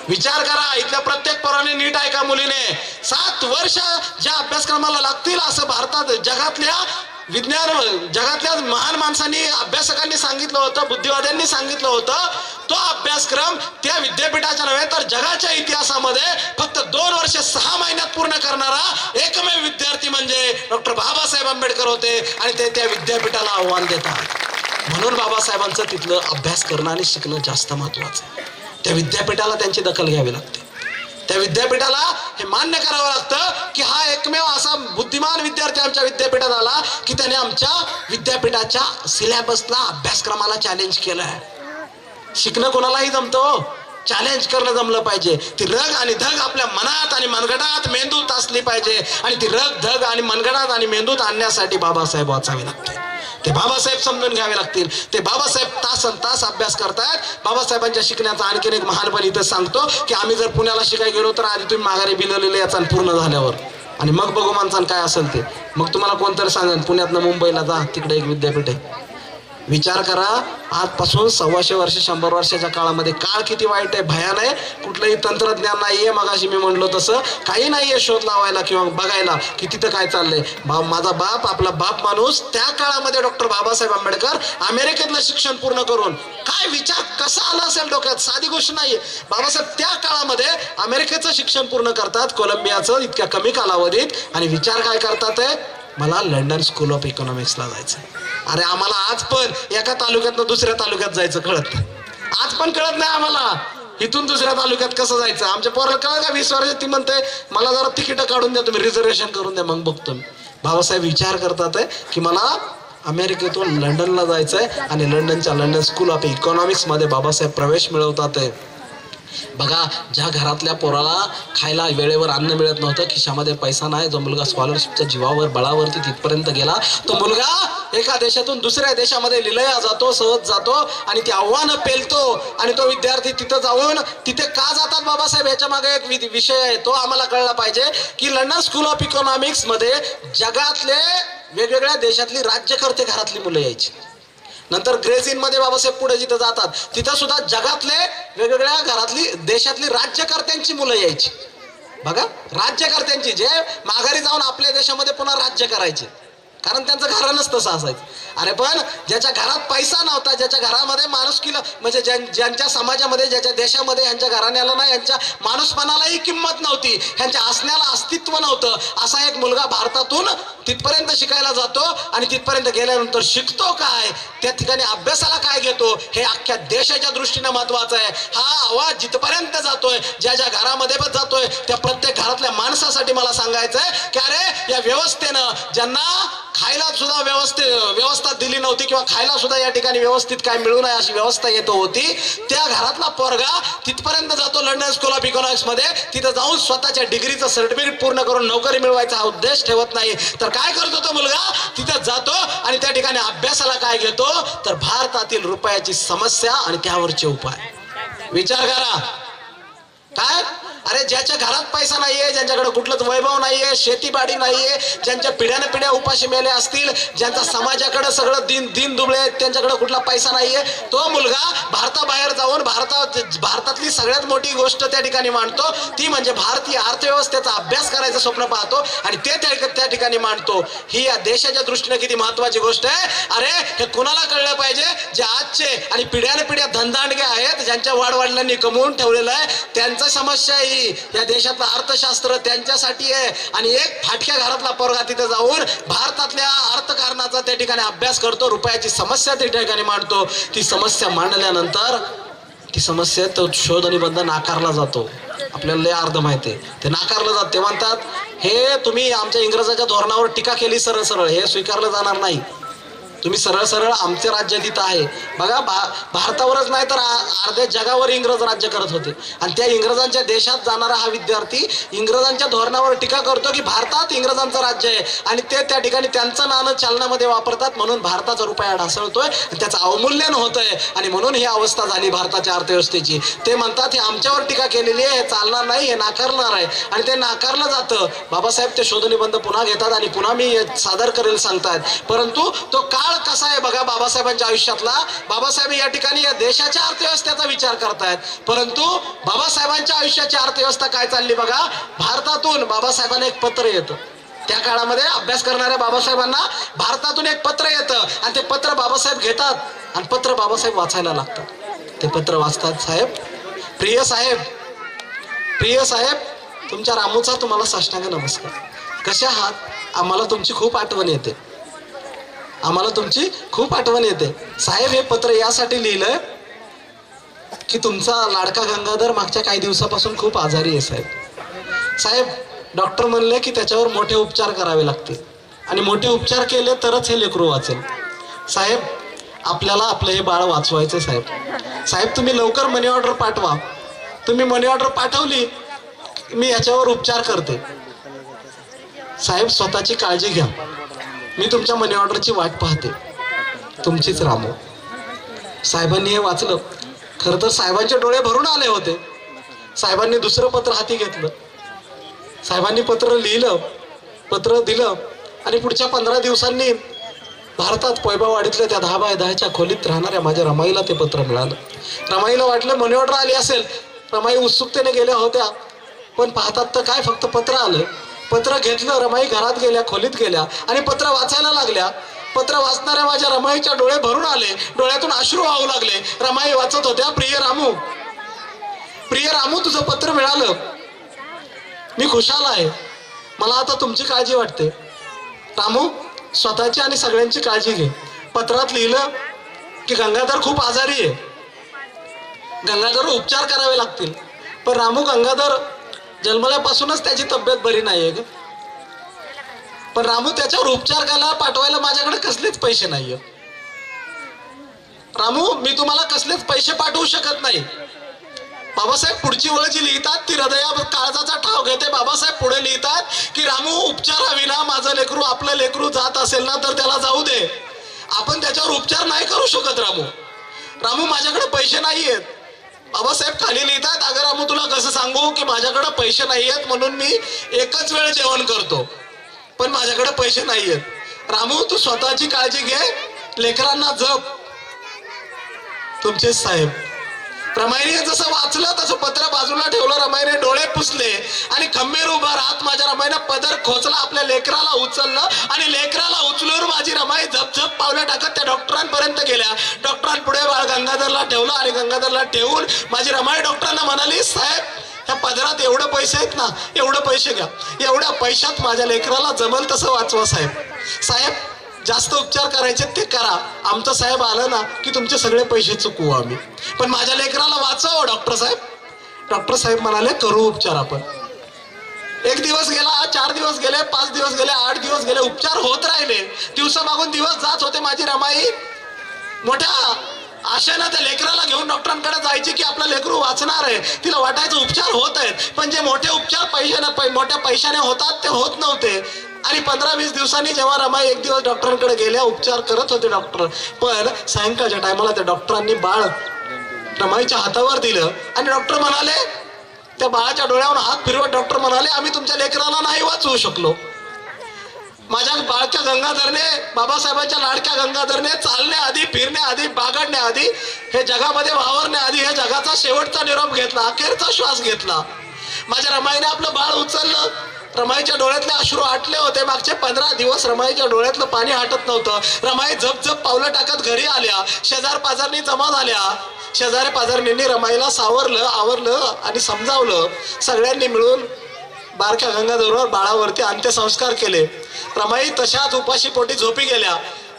विचार करा, इथल्या प्रत्येक पोराने नीट ऐका मुलीने, 7 वर्ष ज्या अभ्यासक्रमाला लागतील असं भारतात जगातल्या जगातल्या महान माणसांनी अभ्यासकांनी सांगितलं होतं, बुद्धिवाद्यांनी सांगितलं होतं. तो अभ्यासक्रम त्या विद्यापीठाच्या नव्हे तर जगाच्या इतिहासामध्ये फक्त 2 वर्ष 6 महिन्यात पूर्ण करणारा एकमेव विद्यार्थी म्हणजे डॉक्टर बाबासाहेब आंबेडकर होते आणि ते त्या विद्यापीठाला आव्हान देतात. म्हणून बाबासाहेबांचं तिथलं अभ्यास करणं आणि शिकणं जास्त महत्वाचं आहे. त्या विद्यापीठाला त्यांची दखल घ्यावी लागते. त्या विद्यापीठाला हे मान्य करावं लागतं की हा एकमेव असा बुद्धिमान विद्यार्थी आमच्या विद्यापीठात आला की त्याने आमच्या विद्यापीठाच्या सिलेबसला अभ्यासक्रमाला चॅलेंज केलंय. शिकणं कोणालाही जमतं, चॅलेंज करणं जमलं पाहिजे. ती रग आणि धग आपल्या मनात आणि मनगटात मेंदूत असली पाहिजे आणि ती रग धग आणि मनगटात आणि मेंदूत आणण्यासाठी बाबासाहेब वाचावे लागते. ते बाबासाहेब समजून घ्यावे लागतील. ते बाबासाहेब तासन तास अभ्यास करतायत. बाबासाहेबांच्या शिकण्याचा आणखीन एक महानपण इथं सांगतो की आम्ही जर पुण्याला शिकाय गेलो तर आधी तुम्ही माघारी बिलवलेले याचा पूर्ण झाल्यावर आणि मग बघू माणसानं काय असेल ते. मग तुम्हाला कोणतरी सांगेल पुण्यातनं मुंबईला जा, तिकडे एक विद्यापीठ आहे. विचार करा, आजपासून 125 वर्ष 100 वर्षाच्या काळामध्ये काळ किती वाईट आहे, भयान आहे. कुठलंही तंत्रज्ञान नाहीये, मगाशी मी म्हणलो तसं काही नाहीये शोध लावायला किंवा बघायला की तिथं काय चाललंय. माझा बाप, आपला बाप माणूस त्या काळामध्ये डॉक्टर बाबासाहेब आंबेडकर अमेरिकेतलं शिक्षण पूर्ण करून काय विचार कसा आला असेल डोक्यात, साधी गोष्ट नाहीये. बाबासाहेब त्या काळामध्ये अमेरिकेचं शिक्षण पूर्ण करतात, कोलंबियाचं इतक्या कमी कालावधीत, आणि विचार काय करतात, मला लंडन स्कूल ऑफ इकॉनॉमिक्सला जायचं. अरे आम्हाला आज पण एका तालुक्यातनं दुसऱ्या तालुक्यात जायचं कळत नाही. आज पण कळत नाही आम्हाला इथून दुसऱ्या तालुक्यात कसं जायचं. आमच्या पोराला कळलं का 20 वर्ष ती म्हणते मला जरा तिकीट काढून द्या तुम्ही, रिझर्वेशन करून द्या, मग बघतो मी. बाबासाहेब विचार करतात की मला अमेरिकेतून लंडनला जायचंय आणि लंडन स्कूल ऑफ इकॉनॉमिक्स मध्ये बाबासाहेब प्रवेश मिळवतात. बघा, ज्या घरातल्या पोराला खायला वेळेवर अन्न मिळत नव्हतं, खिशामध्ये पैसा नाही, जो मुलगा स्कॉलरशिपच्या जीवावर बळावरती तिथपर्यंत गेला, तो मुलगा एका देशातून दुसऱ्या देशामध्ये लिलया जातो, सहज जातो आणि ती आव्हानं पेलतो. आणि तो विद्यार्थी तिथं जाऊन तिथे का जातात बाबासाहेब, याच्या मागे एक विषय आहे, तो आम्हाला कळला पाहिजे की लंडन स्कूल ऑफ इकॉनॉमिक्स मध्ये जगातले वेगवेगळ्या देशातली राज्यकर्ते घरातली मुलं यायची. नंतर ग्रेझिन मध्ये बाबासाहेब पुढे जिथं जातात तिथं सुद्धा जगातले वेगवेगळ्या घरातली देशातली राज्यकर्त्यांची मुलं यायची. बघा, राज्यकर्त्यांची, जे माघारी जाऊन आपल्या देशामध्ये पुन्हा राज्य करायचे, कारण त्यांचं घरानंच तसं असायचं. अरे पण ज्याच्या घरात पैसा नव्हता, ज्याच्या घरामध्ये माणुसकीला म्हणजे ज्यांच्या समाजामध्ये, ज्याच्या देशामध्ये यांच्या घराण्याला ना यांच्या माणूसपणालाही किंमत नव्हती, यांच्या असण्याला अस्तित्व नव्हतं, असा एक मुलगा भारतातून तिथपर्यंत शिकायला जातो आणि तिथपर्यंत गेल्यानंतर शिकतो काय, त्या ठिकाणी अभ्यासाला काय घेतो, हे अख्ख्या देशाच्या दृष्टीने महत्वाचं आहे. हा आवाज जिथपर्यंत जातोय, ज्या ज्या घरामध्ये पण जातोय, त्या प्रत्येक घरातल्या माणसासाठी मला सांगायचं आहे की अरे या व्यवस्थेनं ज्यांना खायला सुद्धा व्यवस्था दिली नव्हती किंवा खायला सुद्धा या ठिकाणी व्यवस्थित काय मिळू नये अशी व्यवस्था येतो होती, त्या घरातला पोरगा तिथपर्यंत जातो लंडन स्कूल ऑफ इकॉनॉमिक्स मध्ये, तिथं जाऊन स्वतःच्या डिग्रीचं सर्टिफिकेट पूर्ण करून नोकरी मिळवायचा हा उद्देश ठेवत नाही, तर काय करतो तो मुलगा, तिथं जातो आणि त्या ठिकाणी अभ्यासाला काय घेतो, तर भारतातील रुपयाची समस्या आणि त्यावरचे उपाय. विचार करा, काय अरे ज्याच्या घरात पैसा नाहीये, ज्यांच्याकडे कुठलंच वैभव नाहीये, शेतीबाडी नाहीये, ज्यांच्या पिढ्याने पिढ्या उपाशी मेले असतील, ज्यांचा समाजाकडे सगळं दिन दुबळे आहेत, त्यांच्याकडे कुठला पैसा नाहीये, तो मुलगा भारताबाहेर जाऊन भारतातली सगळ्यात मोठी गोष्ट त्या ठिकाणी मांडतो, ती म्हणजे भारतीय अर्थव्यवस्थेचा अभ्यास करायचं स्वप्न पाहतो आणि ते त्या ठिकाणी मांडतो. ही या देशाच्या दृष्टीने किती महत्वाची गोष्ट आहे. अरे हे कुणाला कळलं पाहिजे, जे आजचे आणि पिढ्याने पिढ्या धनदांडगे आहेत, ज्यांच्या वाडवडिलांनी कमवून ठेवलेलं आहे, त्यांचा समस्या ही या देशातलं अर्थशास्त्र त्यांच्यासाठी आहे. आणि एक फाटक्या घरातला पोरगा तिथे जाऊन भारतातल्या अर्थकारणाचा त्या ठिकाणी अभ्यास करतो, रुपयाची समस्या त्या ठिकाणी मांडतो. ती समस्या मांडल्यानंतर ती समस्या तो शोध आणि बंध नाकारला जातो. आपल्याला लय अर्ध माहिती आहे, ते नाकारलं जात. ते म्हणतात हे तुम्ही आमच्या इंग्रजाच्या धोरणावर टीका केली सरळ सरळ, हे स्वीकारलं जाणार नाही. तुम्ही सरळ सरळ आमचे राज्य तिथं आहे. बघा भारतावरच नाही तर अर्ध्या जगावर इंग्रज राज्य करत होते आणि त्या इंग्रजांच्या देशात जाणारा हा विद्यार्थी इंग्रजांच्या धोरणावर टीका करतो की भारतात इंग्रजांचं राज्य आहे आणि ते त्या ठिकाणी त्यांचं नाणं चालनामध्ये वापरतात, म्हणून भारताचा रुपया ढासळतोय, त्याचं अवमूल्यन होतंय आणि म्हणून ही अवस्था झाली भारताच्या अर्थव्यवस्थेची. ते म्हणतात हे आमच्यावर टीका केलेली आहे, हे चालणार नाही, हे नाकारणार आहे आणि ते नाकारलं जातं. बाबासाहेब ते शोधनिबंध पुन्हा घेतात आणि पुन्हा मी सादर करेल सांगतात. परंतु तो काळ कसा आहे बघा बाबासाहेबांच्या आयुष्यातला. बाबासाहेब या ठिकाणी या देशाच्या अर्थव्यवस्थेचा विचार करतायत, परंतु बाबासाहेबांच्या आयुष्याची अर्थव्यवस्था काय चालली बघा. भारतातून बाबासाहेबांना एक पत्र येतं. त्या काळामध्ये अभ्यास करणाऱ्या बाबासाहेबांना भारतातून एक पत्र येतं आणि ते पत्र बाबासाहेब घेतात आणि पत्र बाबासाहेब वाचायला लागतात. ते पत्र वाचतात. साहेब, प्रिय साहेब, तुमच्या रामूचा तुम्हाला साष्टांग नमस्कार. कसे आहात? आम्हाला तुमची खूप आठवण येते. साहेब हे पत्र यासाठी लिहिलंय की तुमचा लाडका गंगाधर मागच्या काही दिवसापासून खूप आजारी आहे. साहेब डॉक्टर म्हणले की त्याच्यावर मोठे उपचार करावे लागतील आणि मोठे उपचार केले तरच हे लेकरू वाचेल. साहेब आपल्याला आपलं हे बाळ वाचवायचं. साहेब तुम्ही लवकर मनी ऑर्डर पाठवा. तुम्ही मनी ऑर्डर पाठवली मी याच्यावर उपचार करते. साहेब स्वतःची काळजी घ्या. मी तुमच्या मनी ऑर्डरची वाट पाहते. तुमचीच रामू. साहेबांनी हे वाचलं. खरं तर साहेबांचे डोळे भरून आले होते. साहेबांनी दुसरं पत्र हाती घेतलं. साहेबांनी पत्र लिहिलं, पत्र दिलं आणि पुढच्या 15 दिवसांनी भारतात पैबावाडीतल्या त्या 10x10च्या खोलीत राहणाऱ्या माझ्या रमाईला ते पत्र मिळालं. रमाईला वाटलं मनी ऑर्डर आली असेल. रमाई उत्सुकतेने गेल्या होत्या, पण पाहतात तर काय फक्त पत्र आलं. पत्र घेतलं, रमाई घरात गेल्या, खोलीत गेल्या आणि पत्र वाचायला लागल्या. पत्र वाचणाऱ्या माझ्या रमाईच्या डोळे भरून आले, डोळ्यातून अश्रू वाहू लागले. रमाई वाचत होत्या, प्रिय रामू तुझं पत्र मिळालं, मी खुशाल आहे. मला आता तुमची काळजी वाटते. रामू स्वतःची आणि सगळ्यांची काळजी घे. पत्रात लिहिलं की गंगाधर खूप आजारी आहे, गंगाधर उपचार करावे लागतील. पण रामू गंगाधर जन्मल्यापासूनच त्याची तब्येत बरी नाहीये ग. पण रामू त्याच्यावर उपचार करायला पाठवायला माझ्याकडे कसलेच पैसे नाहीये. रामू मी तुम्हाला कसलेच पैसे पाठवू शकत नाही. बाबासाहेब पुढची वेळ जी लिहितात ती हृदया काळजाचा ठाव घेते. बाबासाहेब पुढे लिहितात की रामू उपचाराविना माझं लेकरू, आपलं लेकरू जात असेल ना तर त्याला जाऊ दे. आपण त्याच्यावर उपचार नाही करू शकत. रामू माझ्याकडे पैसे नाहीयेत. बाबासाहेब खाली लिहितात, अगं रामू तुला कसं सांगू की माझ्याकडे पैसे नाहीयेत म्हणून मी एकच वेळ जेवण करतो, पण माझ्याकडे पैसे नाहीयेत. रामू तू स्वतःची काळजी घे, लेकरांना जप. तुमचेच साहेब. रमाईने जसं वाचलं तसं पत्र बाजूला ठेवलं. रमाईने डोळे पुसले आणि खंबीर उभा राहत माझ्या रमाईने पदर खोचला, आपल्या लेकराला उचललं आणि लेकराला उचलून माझी रमाई झपझप पावलं टाकत त्या डॉक्टरांपर्यंत गेल्या. डॉक्टरांपुढे बाळ गंगाधरला ठेवलं आणि गंगाधरला ठेवून माझी रमाई डॉक्टरांना म्हणाली, साहेब ह्या पदरात एवढं पैसे आहेत ना, एवढं पैसे घ्या. एवढ्या पैशात माझ्या लेकराला जमल तसं वाचवा साहेब. साहेब जास्त उपचार करायचे ते करा. आमचं साहेब आलं ना की तुमचे सगळे पैसे चुकवू आम्ही, पण माझ्या लेकराला वाचव डॉक्टर साहेब. डॉक्टर साहेब म्हणाले करू उपचार आपण. 1 दिवस गेला, 4 दिवस गेले, 5 दिवस गेले, 8 दिवस गेले, उपचार होत राहिले. दिवसामागून दिवस जात होते. माझी रमाई मोठ्या आशेनं त्या लेकराला घेऊन डॉक्टरांकडे जायची की आपलं लेकरू वाचणार आहे. तिला वाटायचं उपचार होत आहेत, पण जे मोठे उपचार मोठ्या पैशाने होतात ते होत नव्हते. आणि 15-20 दिवसांनी जेव्हा रमाई 1 दिवस डॉक्टरांकडे गेल्या, उपचार करत होते डॉक्टर, पण सायंकाळच्या टायमाला त्या डॉक्टरांनी बाळ रमाईच्या हातावर दिलं आणि डॉक्टर म्हणाले त्या बाळाच्या डोळ्यावर हात फिरवत डॉक्टर म्हणाले, आम्ही तुमच्या लेकराला नाही वाचवू शकलो. माझ्या बाळक्या गंगाधरने, बाबासाहेबांच्या लाडक्या गंगाधरने चालण्याआधी, फिरण्याआधी, बागडण्याआधी, हे जगामध्ये वावरण्याआधी हे जगाचा शेवटचा निरोप घेतला, अखेरचा श्वास घेतला. माझ्या रमाईने आपलं बाळ उचललं. रमाईच्या डोळ्यातले अश्रू आटले होते. मागचे 15 दिवस रमाईच्या डोळ्यातलं पाणी हटत नव्हतं. रमाई झप झप पावलं टाकत घरी आल्या. शेजार पाजारनी जमा झाल्या. शेजारी पाजारणींनी रमाईला सावरलं, आवरलं आणि समजावलं. सगळ्यांनी मिळून बारक्या गंगाधरवर बाळावरती अंत्यसंस्कार केले. रमाई तशाच उपाशी पोटी झोपी गेल्या.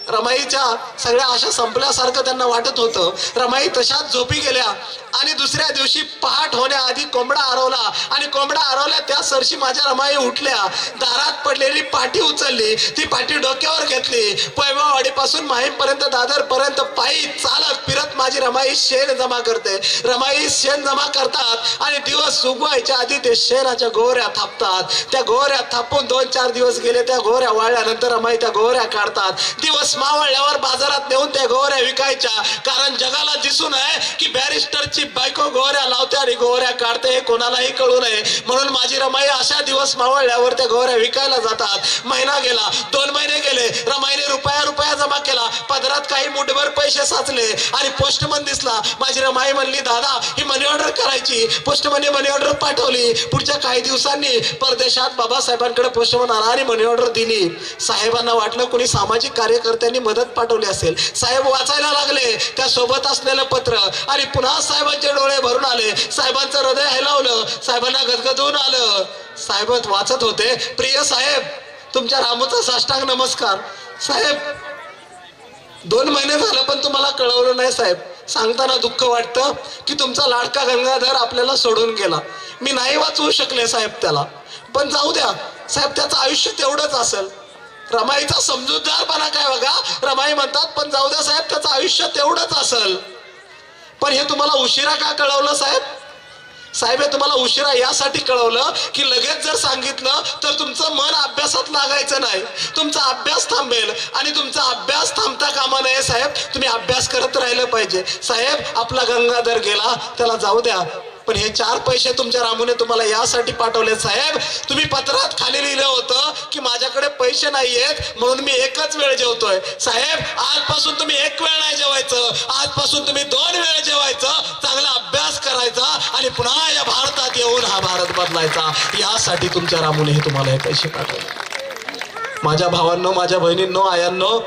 रमाईच्या सगळ्या आशा संपल्यासारखं त्यांना वाटत होतं. रमाई तशाच झोपी गेल्या आणि दुसऱ्या दिवशी पहाट होण्याआधी कोंबडा हरवला आणि कोंबडा हरवल्या त्या सरशी माझ्या रमाई उठल्या. दारात पडलेली पाठी उचलली, ती पाठी डोक्यावर घेतली. पैमावाडीपासून माहीमपर्यंत, दादरपर्यंत पायी चालत फिरत माझी रमाई शेण जमा करते. रमाई शेण जमा करतात आणि दिवस उगवायच्या आधी ते शेणाच्या गोवऱ्या थापतात. त्या गोवऱ्या थापून 2-4 दिवस गेले. त्या गोवऱ्या वाळल्यानंतर रमाई त्या गोवऱ्या काढतात. दिवस मावळल्यावर बाजारात नेऊन त्या गोवऱ्या विकायच्या. कारण जगाला दिसू नये की बॅरिस्टरची बायको गोवऱ्या लावते आणि गोवऱ्या काढते, हे कोणालाही कळू नये. म्हणून माझी रमाई अशा दिवस मावळल्यावर त्या गोवऱ्या विकायला जातात. महिना गेला, 2 महिने गेले. रमाईने रुपया जमा केला. पदरात काही मुठभर पैसे साचले आणि पोस्टमन दिसला. माझी रमाई म्हणली, दादा ही मनी ऑर्डर करायची. पोस्टमनने मनी ऑर्डर पाठवली. पुढच्या काही दिवसांनी परदेशात बाबासाहेबांकडे पोस्टमन आला आणि मनी ऑर्डर दिली. साहेबांना वाटलं कोणी सामाजिक कार्यकर्त्यांनी मदत पाठवली असेल. साहेब वाचायला लागले त्या सोबत असलेलं पत्र आणि पुन्हा साहेबांचे डोळे भरून आले. साहेबांचं हृदय हेलावलं. साहेबांना गदगदून आलं. साहेब वाचत होते, प्रिय साहेब, तुमच्या रामूचा साष्टांग नमस्कार. साहेब 2 महिने झालं पण तुम्हाला कळवलं नाही साहेब. सांगताना दुःख वाटतं की तुमचा लाडका गंगाधर आपल्याला सोडून गेला. मी नाही वाचवू शकले साहेब त्याला, पण जाऊ द्या साहेब, त्याचं आयुष्य तेवढंच असेल. रमाईचा समजूतदारपणा काय बघा. रमाई म्हणतात, पण जाऊ द्या साहेब, त्याचं आयुष्य तेवढंच असेल. पण हे तुम्हाला उशिरा का कळवलं साहेब? साहेब हे तुम्हाला उशिरा यासाठी कळवलं की लगेच जर सांगितलं तर तुमचं मन अभ्यासात लागायचं नाही. तुमचा अभ्यास थांबेल आणि तुमचा अभ्यास थांबता कामा नये साहेब. तुम्ही अभ्यास करत राहिलं पाहिजे. साहेब आपला गंगाधर गेला, त्याला जाऊ द्या, पण हे 4 पैसे तुमच्या रामूने तुम्हाला यासाठी पाठवले साहेब. तुम्ही पत्रात खाली लिहिलं होतं की माझ्याकडे पैसे नाहीयेत म्हणून मी एकच वेळ जेवतोय. साहेब आजपासून तुम्ही 1 वेळ नाही जेवायचं, आजपासून तुम्ही 2 वेळ जेवायचं, चांगला अभ्यास करायचा आणि पुन्हा या भारतात येऊन हा भारत बदलायचा. यासाठी तुमच्या रामूने हे तुम्हाला हे पैसे पाठवले. माझ्या भावांनो, माझ्या बहिणींनो, आयांनो,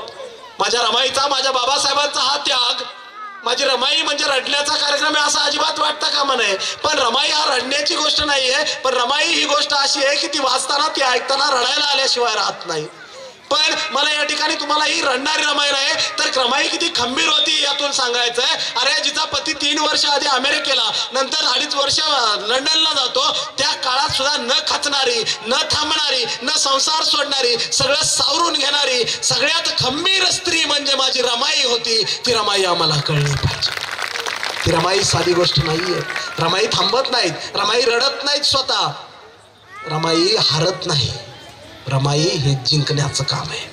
माझ्या रमाईचा, माझ्या बाबासाहेबांचा हा त्याग. माझी रमाई म्हणजे रडण्याचा कार्यक्रम आहे असं अजिबात वाटतं कामा नये. पण रमाई हा रडण्याची गोष्ट नाहीये. पण रमाई ही गोष्ट अशी आहे की ती वाचताना, ती ऐकताना रडायला आल्याशिवाय राहत नाही. पण मला या ठिकाणी तुम्हाला ही रडणारी रमाई नाही तर रमाई किती खंबीर होती यातून सांगायचंय. अरे जिचा पती 3 वर्ष आधी अमेरिकेला, नंतर 2.5 वर्ष लंडनला जातो, त्या काळात सुद्धा न खचणारी, न थांबणारी, न संसार सोडणारी, सगळं सावरून घेणारी सगळ्यात खंबीर स्त्री म्हणजे माझी रमाई होती. ती रमाई आम्हाला कळली पाहिजे. ती रमाई साधी गोष्ट नाहीये. रमाई थांबत नाहीत, रमाई रडत नाहीत स्वतः, रमाई हारत नाही. रमाई हे जिंकण्याचं काम आहे.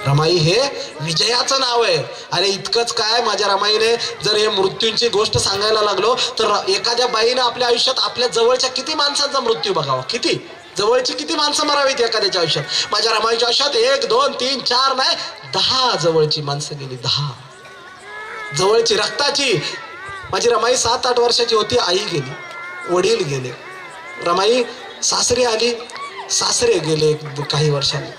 रमाई हे विजयाचं नाव आहे. अरे इतकंच काय, माझ्या रमाईने जर हे मृत्यूंची गोष्ट सांगायला लागलो तर एखाद्या बाईने आपल्या आयुष्यात आपल्या जवळच्या किती माणसांचा मृत्यू बघावा, किती जवळची किती माणसं मरावीत एखाद्याच्या आयुष्यात. माझ्या रमाईच्या आयुष्यात 1, 2, 3, 4 नाही 10 जवळची माणसं गेली. 10 जवळची रक्ताची. माझी रमाई 7-8 वर्षाची होती, आई गेली, वडील गेले. रमाई सासरी आली, सासरे गेले काही वर्षांनी.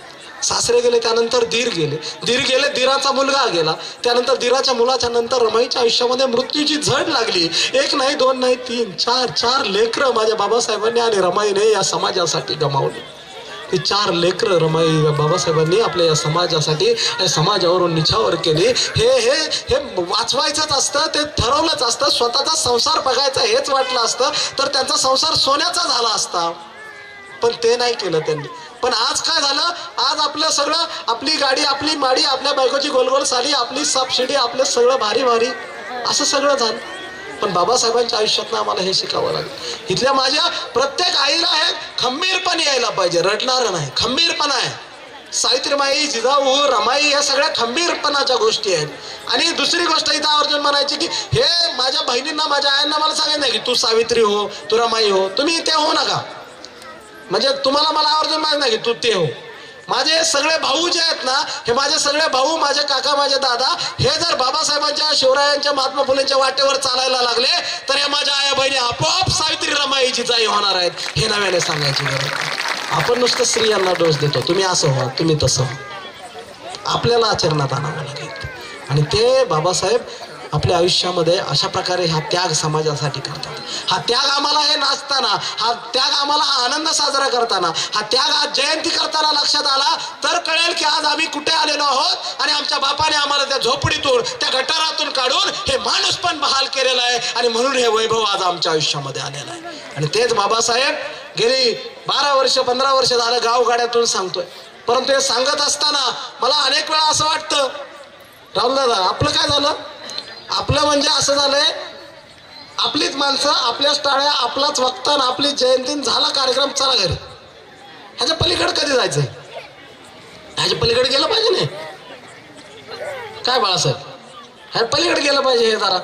सासरे गेले, त्यानंतर दीर गेले, दीराचा मुलगा गेला, त्यानंतर दीराच्या मुलाच्या नंतर रमाईच्या आयुष्यामध्ये मृत्यूची झड लागली. 1 नाही 2 नाही 3, 4 लेकरं माझ्या बाबासाहेबांनी आणि रमाईने या समाजासाठी गमावली. ही 4 लेकरं रमाई बाबासाहेबांनी आपल्या या समाजासाठी, या समाजावरून निछावर केली. हे वाचवायचंच असतं, ते ठरवलंच असतं. स्वतःचा संसार बघायचा हेच वाटलं असतं तर त्यांचा संसार सोन्याचा झाला असता, पण ते नाही केलं त्यांनी. पण आज काय झालं, आज आपलं सगळं, आपली गाडी, आपली माडी, आपल्या बायकोची गोलगोल साडी, आपली सबसिडी, आपलं सगळं भारी भारी असं सगळं झालं. पण बाबासाहेबांच्या आयुष्यातनं आम्हाला हे शिकावं लागेल. इथल्या माझ्या प्रत्येक आईला हे खंबीरपणे यायला पाहिजे. रडणार नाही, खंबीरपणा आहे. सावित्रीमाई, जिजाऊ, रमाई या सगळ्या खंबीरपणाच्या गोष्टी आहेत. आणि दुसरी गोष्ट इथं आवर्जून म्हणायची की हे माझ्या बहिणींना, माझ्या आयांना मला सांगायचं नाही की तू सावित्री हो, तू रमाई हो, तुम्ही ते हो नका. म्हणजे तुम्हाला मला आवर्जून माहित नाही की तू ते हो. माझे सगळे भाऊ जे आहेत ना, हे माझे सगळे भाऊ, माझे काका, माझे दादा, हे जर बाबासाहेबांच्या, शिवरायांच्या, महात्मा फुलेंच्या वाटेवर चालायला लागले तर या माझ्या आया बहिणी आपोआप सावित्री, रमाई, जिजाई होणार आहेत. हे नव्याने सांगायची गरज. आपण नुसतं स्त्रियांना डोस देतो, तुम्ही असं व्हा, तुम्ही तसं व्हा. आपल्याला आचरणात आणावं लागेल. आणि ते बाबासाहेब आपल्या आयुष्यामध्ये अशा प्रकारे हा त्याग समाजासाठी करतात. हा त्याग आम्हाला हे नाचताना, हा त्याग आम्हाला हा आनंद साजरा करताना, हा त्याग आज जयंती करताना लक्षात आला तर कळेल की आज आम्ही कुठे आलेलो आहोत. आणि आमच्या बापाने आम्हाला त्या झोपडीतून, त्या गटारातून काढून हे माणूस पण बहाल केलेला आहे. आणि म्हणून हे वैभव आज आमच्या आयुष्यामध्ये आलेलं आहे. आणि तेच बाबासाहेब गेली 12 वर्ष 15 वर्ष झालं गावगाड्यातून सांगतोय. परंतु हे सांगत असताना मला अनेक वेळा असं वाटतं, राहुलदादा आपलं काय झालं, आपलं म्हणजे असं झालंय, आपलीच माणसं, आपल्याच टाळ्या, आपलाच वक्ता, आपली जयंती, झाला कार्यक्रम, चला घरी. ह्याच्या पलीकडे कधी जायचंय? ह्याच्या पलीकडे गेलं पाहिजे नाही काय बाळासाहेब? ह्या पलीकडे गेलं पाहिजे. हे जरा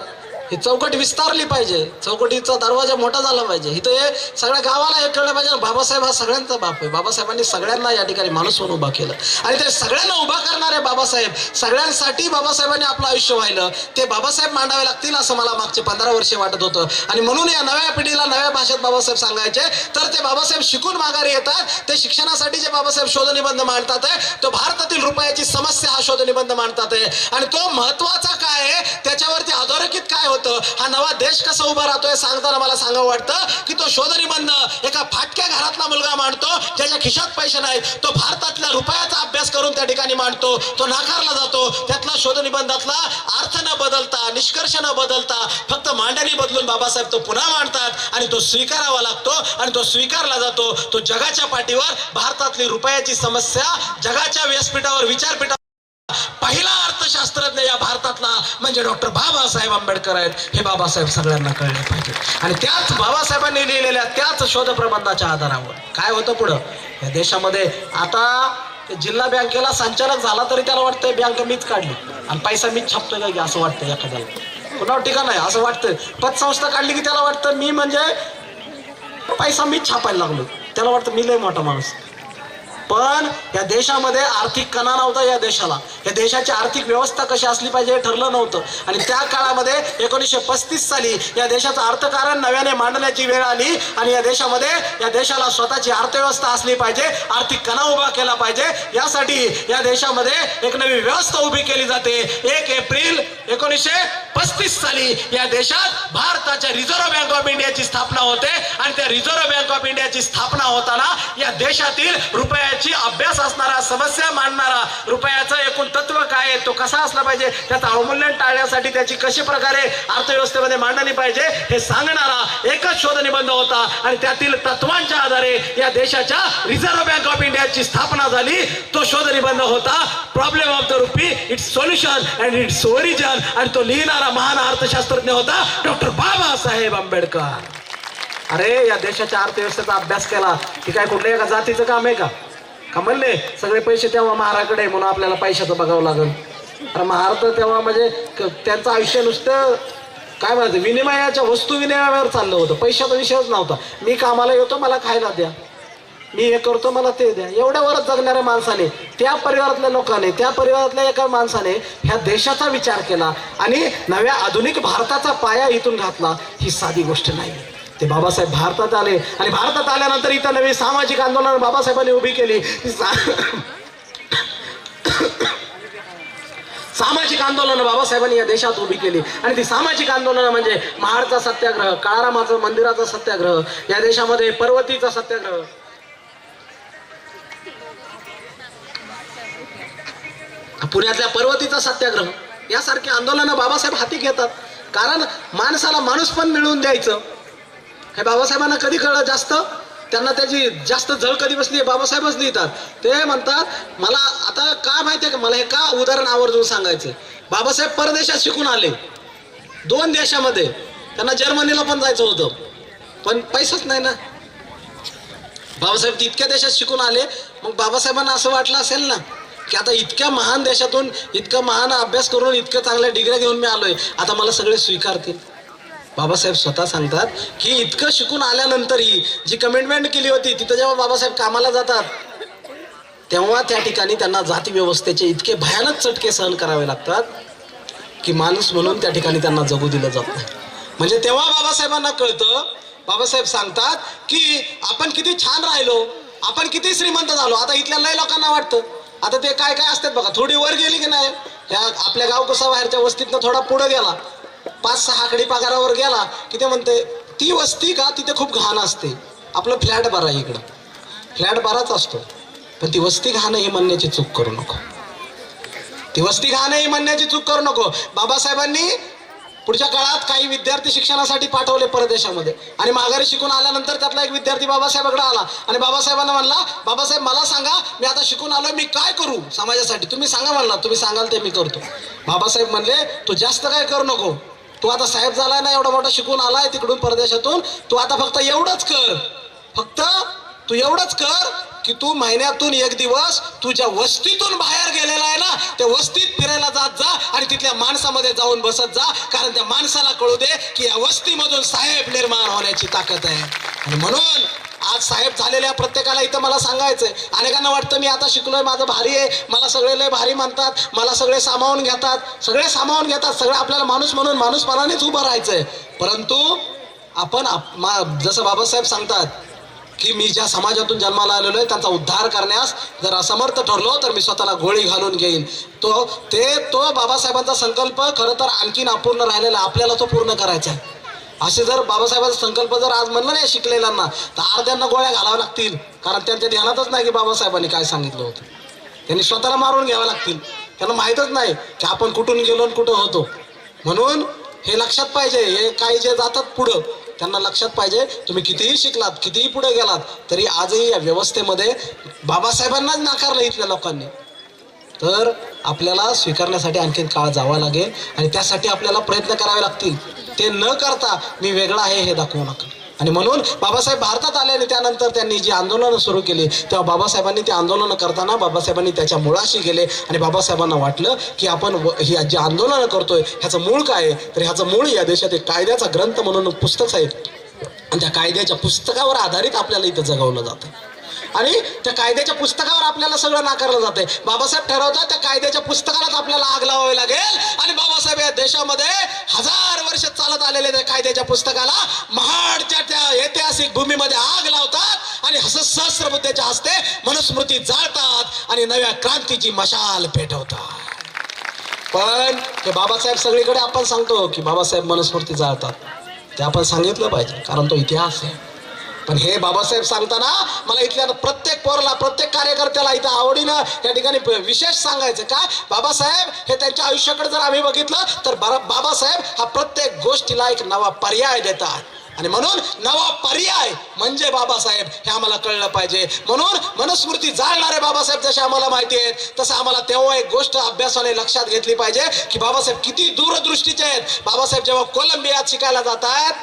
ही चौकट विस्तारली पाहिजे, चौकटीचा दरवाजा मोठा झाला पाहिजे. इथं हे सगळ्या गावाला हे कळलं पाहिजे, बाबासाहेब हा सगळ्यांचा बाप आहे. बाबासाहेबांनी सगळ्यांना या ठिकाणी माणूस म्हणून उभा केलं. आणि ते सगळ्यांना उभा करणारे बाबासाहेब, सगळ्यांसाठी बाबासाहेबांनी आपलं आयुष्य वाहिलं. ते बाबासाहेब मांडावे लागतील असं मला मागचे 15 वर्षे वाटत होतं. आणि म्हणून या नव्या पिढीला नव्या भाषेत बाबासाहेब सांगायचे. तर ते बाबासाहेब शिकून माघारी येतात. ते शिक्षणासाठी जे बाबासाहेब शोधनिबंध मांडतात आहे, तो भारतातील रुपयाची समस्या हा शोधनिबंध मांडतात आहे. आणि तो महत्वाचा काय आहे, त्याच्यावरती अधोरेखित काय होतं, हा नवा देश कसा उभा राहतोय सांगताना मला सांगावं वाटतं की तो शोधनिबंध एका फाटक्या घरातला मुलगा मांडतो, ज्याच्या खिशात पैसे नाहीत. तो भारतातल्या रुपयाचा अभ्यास करून त्या ठिकाणी मांडतो, तो नाकारला जातो. त्यातला शोधनिबंधातला अर्थ न बदलता, निष्कर्ष न बदलता, फक्त मांडणी बदलून बाबासाहेब तो पुन्हा मांडतात. आणि तो स्वीकारावा लागतो आणि तो स्वीकारला जातो. तो जगाच्या पाठीवर भारतातली रुपयाची समस्या जगाच्या व्यासपीठावर, विचारपीठावर पहिला अर्थशास्त्रज्ञ या भारतातला म्हणजे डॉक्टर बाबासाहेब आंबेडकर आहेत. हे बाबासाहेब सगळ्यांना कळले पाहिजे. आणि त्याच बाबासाहेबांनी लिहिलेल्या त्याच शोध प्रबंधाच्या आधारावर काय होतं पुढं या देशामध्ये. आता जिल्हा बँकेला संचालक झाला तरी त्याला वाटतंय बँक मीच काढली आणि पैसा मीच छापतोय का, असं वाटतंय एखाद्याला. कुणावर टीका नाही, असं वाटतंय. पतसंस्था काढली की त्याला वाटतं मी म्हणजे पैसा मीच छापायला लागलो, त्याला वाटतं मी लय मोठा माणूस. पण या देशामध्ये आर्थिक कणा नव्हता. या देशाची आर्थिक व्यवस्था कशी असली पाहिजे हे ठरलं नव्हतं. आणि त्या काळामध्ये 1935 साली या देशाचं अर्थकारण नव्याने मांडण्याची वेळ आली. आणि या देशाला स्वतःची अर्थव्यवस्था असली पाहिजे, आर्थिक कणा उभा केला पाहिजे. यासाठी या देशामध्ये एक नवी व्यवस्था उभी केली जाते. 1 एप्रिल 1935 साली या देशात भारताच्या रिझर्व्ह बँक ऑफ इंडियाची स्थापना होते. आणि त्या रिझर्व्ह बँक ऑफ इंडियाची स्थापना होताना या देशातील रुपयाची अभ्यास असणारा, समस्या मांडणारा, रुपयाचं एकूण तत्व काय आहे, तो कसा असला पाहिजे, त्याचं अवमूल्यन टाळण्यासाठी त्याची कशी प्रकारे अर्थव्यवस्थेमध्ये मांडणी पाहिजे हे सांगणारा एकच शोध निबंध होता. आणि त्यातील तत्वांच्या आधारे या देशाच्या रिझर्व्ह बँक ऑफ इंडियाची स्थापना झाली. तो शोध निबंध होता problem of the rupee, it's solution and its origin. आणि तो लिहिणारा महान अर्थशास्त्रज्ञ होता डॉक्टर बाबासाहेब आंबेडकर. अरे या देशाच्या अर्थव्यवस्थेचा अभ्यास केला की काय कुठल्या एका जातीचं काम आहे का म्हणले सगळे पैसे तेव्हा महाराकडे म्हणून आपल्याला पैशाचं बघावं लागेल. अरे महाराज तेव्हा म्हणजे त्यांचं आयुष्य नुसतं काय म्हणायचं, विनिमयाच्या वस्तू विनिमयावर चाललं होतं, पैशाचा विषयच नव्हता. मी कामाला येतो मला खायला द्या, मी हे करतो मला ते द्या, एवढ्यावरच जगणाऱ्या माणसाने, त्या परिवारातल्या लोकांनी, त्या परिवारातल्या एका माणसाने ह्या देशाचा विचार केला आणि नव्या आधुनिक भारताचा पाया इथून घातला. ही साधी गोष्ट नाही. ते बाबासाहेब भारतात आले आणि भारतात आल्यानंतर इथं नवी सामाजिक आंदोलन बाबासाहेबांनी उभी केली. सामाजिक आंदोलन बाबासाहेबांनी या देशात उभी केली. आणि ती सामाजिक आंदोलन म्हणजे महाडचा सत्याग्रह, काळारामाचं मंदिराचा सत्याग्रह, या देशामध्ये पर्वतीचा सत्याग्रह, पुण्यातल्या पर्वतीचा सत्याग्रह, यासारखी आंदोलनं बाबासाहेब हाती घेतात. कारण माणसाला माणूस पण मिळवून द्यायचं हे बाबासाहेबांना कधी कळलं जास्त, त्यांना त्याची जास्त झळ कधी बसली बाबासाहेबच लिहितात. ते म्हणतात मला आता काय माहितीये का, मला हे का उदाहरण आवर्जून सांगायचं. बाबासाहेब परदेशात शिकून आले 2 देशामध्ये, त्यांना जर्मनीला पण जायचं होतं पण पैसाच नाही ना. बाबासाहेब तितक्या देशात शिकून आले, मग बाबासाहेबांना असं वाटलं असेल ना की आता इतक्या महान देशातून इतका महान अभ्यास करून इतक्या चांगल्या डिग्र्या घेऊन मी आलोय, आता मला सगळे स्वीकारतील. बाबासाहेब स्वतः सांगतात की इतकं शिकून आल्यानंतरही जी कमिटमेंट केली होती, तिथं जेव्हा बाबासाहेब कामाला जातात तेव्हा त्या ठिकाणी त्यांना जाती व्यवस्थेचे इतके भयानक चटके सहन करावे लागतात की माणूस म्हणून त्या ठिकाणी त्यांना जगू दिलं जात नाही. म्हणजे तेव्हा बाबासाहेबांना कळतं, बाबासाहेब सांगतात की आपण किती छान राहिलो, आपण किती श्रीमंत झालो. आता इथल्या लय लोकांना वाटतं, आता ते काय काय असतात बघा, थोडी वर गेली की नाही, ह्या आपल्या गाव कसा बाहेरच्या वस्तीतनं थोडा पुढे गेला, 5-6 आकडी पगारावर गेला की ते म्हणते ती वस्ती का तिथे खूप घाण असते, आपलं फ्लॅट बरा आहे, इकडं फ्लॅट बराच असतो, पण ती वस्ती घाण ही म्हणण्याची चूक करू नको. ती वस्ती घाण ही म्हणण्याची चूक करू नको. बाबासाहेबांनी पुढच्या काळात काही विद्यार्थी शिक्षणासाठी पाठवले परदेशामध्ये, आणि माघारी शिकून आल्यानंतर त्यातला एक विद्यार्थी बाबासाहेबांकडे आला आणि बाबासाहेबांना म्हणला, बाबासाहेब मला सांगा, मी आता शिकून आलोय, मी काय करू समाजासाठी, तुम्ही सांगा. म्हणला तुम्ही सांगाल ते मी करतो. बाबासाहेब म्हणले तू जास्त काय करू नको, तू आता साहेब झालाय ना, एवढा मोठा शिकून आलाय तिकडून परदेशातून, तू आता फक्त एवढंच कर, फक्त तू एवढंच कर की तू महिन्यातून एक दिवस तुझ्या वस्तीतून बाहेर गेलेला आहे ना, त्या वस्तीत फिरायला जात जा आणि तिथल्या माणसामध्ये जाऊन बसत जा, कारण त्या माणसाला कळू दे की या वस्तीमधून साहेब निर्माण होण्याची ताकद आहे. आणि म्हणून आज साहेब झालेल्या प्रत्येकाला इथं मला सांगायचंय, अनेकांना वाटतं मी आता शिकलोय, माझं भारी आहे, मला सगळे लय भारी म्हणतात, मला सगळे सामावून घेतात, सगळे आपल्याला माणूस म्हणून माणूसपणानेच उभं राहायचंय. परंतु आपण जसं बाबासाहेब सांगतात की मी ज्या समाजातून जन्माला आलेलो आहे त्यांचा उद्धार करण्यास जर असमर्थ ठरलो तर मी स्वतःला गोळी घालून घेईन. तो बाबासाहेबांचा संकल्प खरं तर आणखीन अपूर्ण राहिलेला, आपल्याला तो पूर्ण करायचा आहे. असे जर बाबासाहेबांचा संकल्प जर आज म्हणलं नाही शिकलेल्यांना, तर अर्ध्यांना गोळ्या घालाव्या लागतील, कारण त्यांच्या ध्यानातच नाही की बाबासाहेबांनी काय सांगितलं होतं. त्यांनी स्वतःला मारून घ्यावं लागतील, त्यांना माहीतच नाही की आपण कुठून गेलो आणि कुठं होतो. म्हणून हे लक्षात पाहिजे, हे काही जे जातात पुढं त्यांना लक्षात पाहिजे, तुम्ही कितीही शिकलात, कितीही पुढे गेलात, तरी आजही या व्यवस्थेमध्ये बाबासाहेबांनाच नाकारलं इथल्या लोकांनी. तर आपल्याला स्वीकारण्यासाठी आणखीन काळ जावा लागेल आणि त्यासाठी आपल्याला प्रयत्न करावे लागतील. ते न करता मी वेगळा आहे हे दाखवू नका. आणि म्हणून बाबासाहेब भारतात आले आणि त्यानंतर त्यांनी जी आंदोलनं सुरू केली, तेव्हा बाबासाहेबांनी ते आंदोलनं करताना बाबासाहेबांनी त्याच्या मुळाशी गेले आणि बाबासाहेबांना वाटलं की आपण ही जे आंदोलनं करतोय ह्याचं मूळ काय आहे, तर ह्याचं मूळ या देशात एक कायद्याचा ग्रंथ म्हणून पुस्तक आहे आणि त्या कायद्याच्या पुस्तकावर आधारित आपल्याला इथं जगवलं जातं आणि त्या कायद्याच्या पुस्तकावर आपल्याला सगळं नाकारलं जातंय. बाबासाहेब ठरवतात त्या कायद्याच्या पुस्तकालाच आपल्याला आग लावावी लागेल आणि बाबासाहेब या देशामध्ये 1000 वर्ष चालत आलेल्या त्या कायद्याच्या पुस्तकाला महाडच्या त्या ऐतिहासिक भूमीमध्ये आग लावतात आणि सहस्त्रबुद्धेच्या हस्ते मनुस्मृती जाळतात आणि नव्या क्रांतीची मशाल पेटवतात. पण ते बाबासाहेब सगळीकडे आपण सांगतो की बाबासाहेब मनुस्मृती जाळतात, ते आपण सांगितलं पाहिजे कारण तो इतिहास आहे. पण हे बाबासाहेब सांगताना मला इथल्या प्रत्येक पोराला, प्रत्येक कार्यकर्त्याला इथं आवडीनं या ठिकाणी विशेष सांगायचं का, बाबासाहेब हे त्यांच्या आयुष्याकडे जर आम्ही बघितलं तर बाबासाहेब हा प्रत्येक गोष्टीला एक नवा पर्याय देतात आणि म्हणून नवा पर्याय म्हणजे बाबासाहेब हे आम्हाला कळलं पाहिजे. म्हणून मनुस्मृती जाळणारे बाबासाहेब जसे आम्हाला माहिती आहेत, तसं आम्हाला तेव्हा एक गोष्ट अभ्यासाने लक्षात घेतली पाहिजे की बाबासाहेब किती दूरदृष्टीचे आहेत. बाबासाहेब जेव्हा कोलंबियात शिकायला जातात,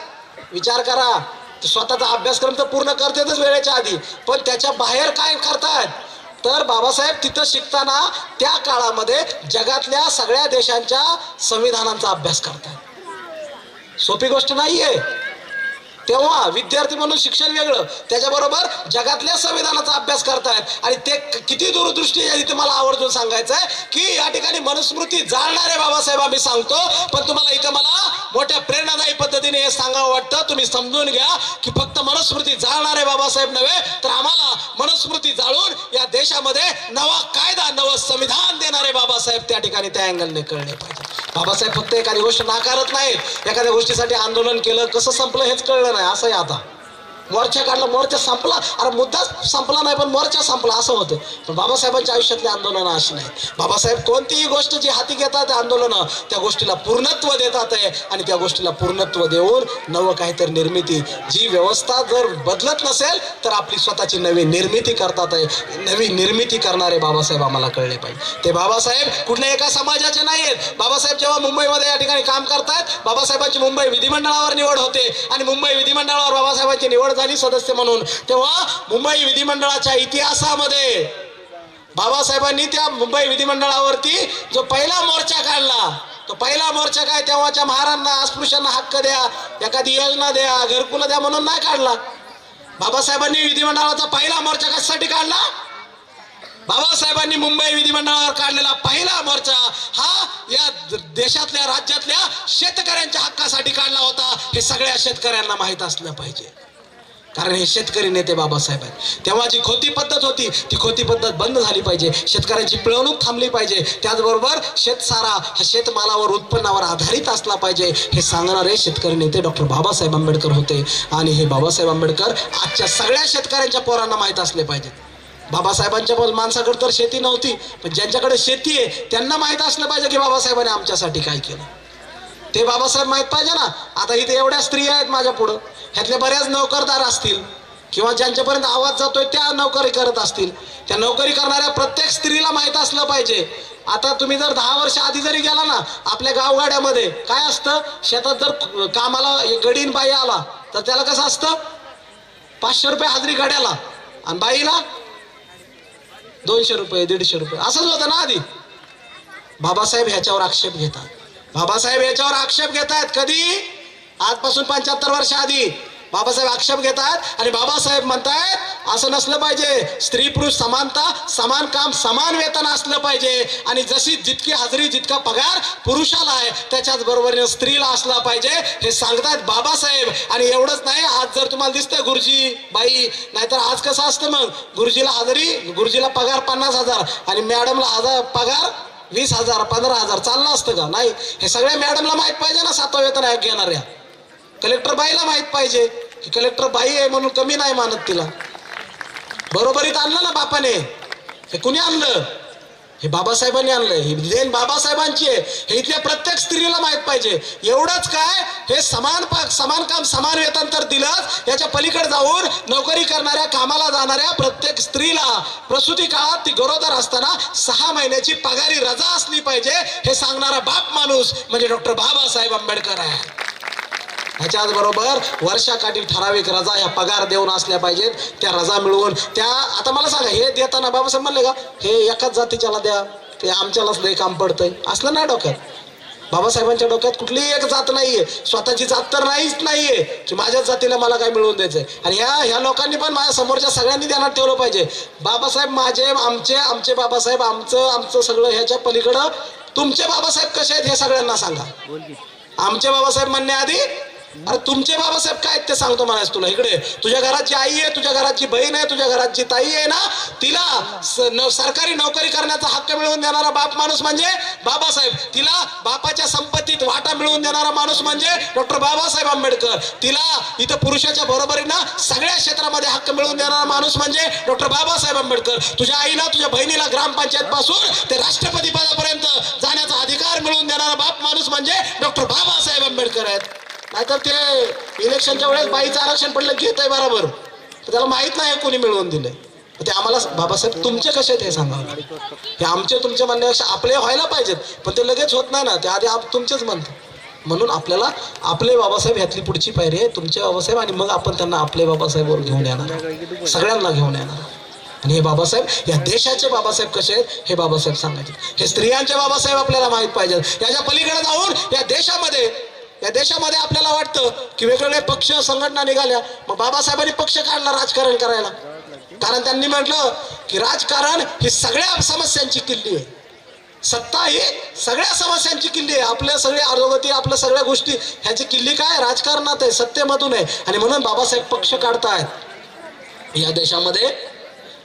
विचार करा, स्वतःचा अभ्यासक्रम तर पूर्ण करतातच वेळेच्या आधी, पण त्याच्या बाहेर काय करतात, तर बाबासाहेब तिथं शिकताना त्या काळामध्ये जगातल्या सगळ्या देशांच्या संविधानांचा अभ्यास करतात. सोपी गोष्ट नाहीये. तेव्हा विद्यार्थी म्हणून शिक्षण वेगळं, त्याच्याबरोबर जगातल्या संविधानाचा अभ्यास करतायत आणि ते किती दूरदृष्टी आहे इथे मला आवर्जून सांगायचं आहे की या ठिकाणी मनुस्मृती जाळणारे बाबासाहेब आम्ही सांगतो, पण तुम्हाला इथं मला मोठ्या प्रेरणादायी पद्धतीने हे सांगावं वाटतं, तुम्ही समजून घ्या की फक्त मनुस्मृती जाळणारे बाबासाहेब नव्हे, तर आम्हाला मनुस्मृती जाळून या देशामध्ये नवा कायदा, नवं संविधान देणारे बाबासाहेब त्या ठिकाणी त्या अँगलने कळले पाहिजे. बाबासाहेब फक्त एखादी गोष्ट नाकारत नाहीत, एखाद्या गोष्टीसाठी आंदोलन केलं कसं संपलं हेच कळलं नाही, असं आहे. आता मोर्चा काढला, मोर्चा संपला, अरे मुद्दा संपला नाही पण मोर्चा संपला असं होतं. पण बाबासाहेबांच्या आयुष्यातली आंदोलनं अशी नाही. बाबासाहेब कोणतीही गोष्ट जी हाती घेतात आंदोलनं, त्या गोष्टीला पूर्णत्व देतात आहे आणि त्या गोष्टीला पूर्णत्व देऊन नवं काहीतरी निर्मिती, जी व्यवस्था जर बदलत नसेल तर आपली स्वतःची नवी निर्मिती करतात आहे. नवी निर्मिती करणारे बाबासाहेब आम्हाला कळले पाहिजे. ते बाबासाहेब कुठल्या एका समाजाचे नाही आहेत. बाबासाहेब जेव्हा मुंबईमध्ये या ठिकाणी काम करतात, बाबासाहेबांची मुंबई विधिमंडळावर निवड होते आणि मुंबई विधिमंडळावर बाबासाहेबांची निवड झाली सदस्य म्हणून, तेव्हा मुंबई विधिमंडळाच्या इतिहासामध्ये बाबासाहेबांनी त्या मुंबई विधिमंडळावरती जो पहिला मोर्चा काढला, तो पहिला मोर्चा काय, तेव्हाच्या महारांना अस्पृश्यांना हक्क द्या, एखादी योजना द्या, घरकुल द्या म्हणून नाही काढला. बाबासाहेबांनी विधिमंडळाचा पहिला मोर्चा कशासाठी काढला? बाबासाहेबांनी मुंबई विधिमंडळावर काढलेला पहिला मोर्चा हा या देशातल्या राज्यातल्या शेतकऱ्यांच्या हक्कासाठी काढला होता. हे सगळ्या शेतकऱ्यांना माहित असलं पाहिजे, कारण हे शेतकरी नेते बाबासाहेब आहेत. तेव्हा जी खोती पद्धत होती ती खोती पद्धत बंद झाली पाहिजे, शेतकऱ्यांची पिळवणूक थांबली पाहिजे. त्याचबरोबर शेतसारा हा शेतमालावर उत्पन्नावर आधारित असला पाहिजे, हे सांगणारे शेतकरी नेते डॉक्टर बाबासाहेब आंबेडकर होते. आणि हे बाबासाहेब आंबेडकर आजच्या सगळ्या शेतकऱ्यांच्या पोरांना माहीत असले पाहिजेत. बाबासाहेबांच्या माणसाकडे तर शेती नव्हती, पण ज्यांच्याकडे शेती आहे त्यांना माहीत असलं पाहिजे की बाबासाहेबांनी आमच्यासाठी काय केलं, ते बाबासाहेब माहीत पाहिजे ना. आता इथे एवढ्या स्त्रिया आहेत माझ्या पुढं, ह्यातल्या बऱ्याच नोकरदार असतील किंवा ज्यांच्यापर्यंत आवाज जातोय त्या नोकरी करत असतील. त्या नोकरी करणाऱ्या प्रत्येक स्त्रीला माहीत असलं पाहिजे. आता तुम्ही जर 10 वर्ष आधी जरी गेला ना, आपल्या गावगाड्यामध्ये काय असतं, शेतात जर कामाला गडीन बाई आला तर त्याला कसं असतं, 500 रुपये हजरी गाड्याला, आणि बाईला 200 रुपये 150 रुपये असंच होतं ना आधी. बाबासाहेब ह्याच्यावर आक्षेप घेतात. बाबासाहेब याच्यावर आक्षेप घेतात. कधी? आजपासून 75 वर्ष आधी बाबासाहेब आक्षेप घेतात आणि बाबासाहेब म्हणतायत असं नसलं पाहिजे. स्त्री पुरुष समानता, समान काम समान वेतन असलं पाहिजे, आणि जशी जितकी हजेरी जितका पगार पुरुषाला आहे त्याच्याच बरोबरीने स्त्रीला असला पाहिजे, हे सांगतात बाबासाहेब. आणि एवढंच नाही, आज जर तुम्हाला दिसतंय गुरुजी बाई, नाहीतर आज कसं असतं मग, गुरुजीला हजेरी, गुरुजीला पगार 50,000 आणि मॅडमला पगार 20,000 15,000 चाललं असतं का? नाही. हे सगळ्या मॅडमला माहित पाहिजे ना, 7वा वेतन आयोग घेणाऱ्या. कलेक्टर बाईला माहित पाहिजे की कलेक्टर बाई आहे म्हणून कमी नाही मानत तिला. बरोबरीत आणलं ना बापाने. हे कुणी आणलं? हे बाबासाहेबांनी आणलंय. ही देण बाबासाहेबांची आहे, हे इथल्या प्रत्येक स्त्रीला माहित पाहिजे. एवढंच काय, हे समान काम समान वेतन तर दिलंच, याच्या पलीकडे जाऊन नोकरी करणाऱ्या, कामाला जाणाऱ्या प्रत्येक स्त्रीला प्रसूती काळात, ती गरोदर असताना 6 महिन्याची पगारी रजा असली पाहिजे, हे सांगणारा बाप माणूस म्हणजे डॉक्टर बाबासाहेब आंबेडकर आहे. ह्याच्याच बरोबर वर्षाकाठी ठराविक रजा ह्या पगार देऊन असल्या पाहिजेत. त्या रजा मिळवून त्या, आता मला सांगा, हे देताना बाबासाहेब म्हणले का हे एकाच जातीच्याला द्या, ते आमच्यालाच लय काम पडतंय, असलं नाही डोक्यात. बाबासाहेबांच्या डोक्यात कुठलीही एक जात नाहीये, स्वतःची जात तर नाहीये की माझ्याच जातीला मला काय मिळवून द्यायचंय. आणि ह्या लोकांनी पण माझ्या समोरच्या सगळ्यांनी ध्यानात ठेवलं पाहिजे, बाबासाहेब माझे, आमचे बाबासाहेब, आमचं सगळं, ह्याच्या पलीकडं तुमचे बाबासाहेब कसे आहेत हे सगळ्यांना सांगा. आमचे बाबासाहेब म्हणण्याआधी अरे तुमचे बाबासाहेब काय आहेत ते सांगतो म्हणायचं तुला. इकडे तुझ्या घरात जी आई आहे, तुझ्या घरात जी बहीण आहे, तुझ्या घरात जी ताई आहे ना, तिला सरकारी नोकरी करण्याचा हक्क मिळवून देणारा बाप माणूस म्हणजे बाबासाहेब. तिला बापाच्या संपत्तीत वाटा मिळवून देणारा माणूस म्हणजे डॉक्टर बाबासाहेब आंबेडकर. तिला इथं पुरुषाच्या बरोबरीनं सगळ्या क्षेत्रामध्ये हक्क मिळवून देणारा माणूस म्हणजे डॉक्टर बाबासाहेब आंबेडकर. तुझ्या आईला, तुझ्या बहिणीला ग्रामपंचायत पासून ते राष्ट्रपती पदापर्यंत जाण्याचा अधिकार मिळवून देणारा बाप माणूस म्हणजे डॉक्टर बाबासाहेब आंबेडकर आहेत. नाहीतर ते इलेक्शनच्या वेळेस बाईचं आरक्षण पडलं घेत आहे बरोबर, तर त्याला माहित नाही कोणी मिळवून दिले. ते आम्हाला बाबासाहेब तुमचे कसे आहेत हे सांगावं. हे आमचे तुमचे म्हणण्यापेक्षा आपले व्हायला पाहिजेत, पण ते लगेच होत नाही ना, ते आधी तुमचेच म्हणतो. म्हणून आपल्याला आपले बाबासाहेब ह्यातली पुढची पायरी आहे, तुमचे बाबासाहेब, आणि मग आपण त्यांना आपले बाबासाहेबवर घेऊन येणार, सगळ्यांना घेऊन येणार. आणि हे बाबासाहेब, या देशाचे बाबासाहेब कसे आहेत हे बाबासाहेब सांगायचे. हे स्त्रियांचे बाबासाहेब आपल्याला माहित पाहिजेत. याच्या पलीकडे जाऊन या देशामध्ये आपल्याला वाटतं की वेगवेगळे पक्ष संघटना निघाल्या, मग बाबासाहेबांनी पक्ष काढला राजकारण करायला, कारण त्यांनी म्हटलं की राजकारण ही सगळ्या समस्यांची किल्ली आहे, सत्ता ही सगळ्या समस्यांची किल्ली आहे. आपल्या सगळे अधोगती, आपल्या सगळ्या गोष्टी ह्याची किल्ली काय, राजकारणात आहे, सत्तेमधून आहे. आणि म्हणून बाबासाहेब पक्ष काढतायत या देशामध्ये.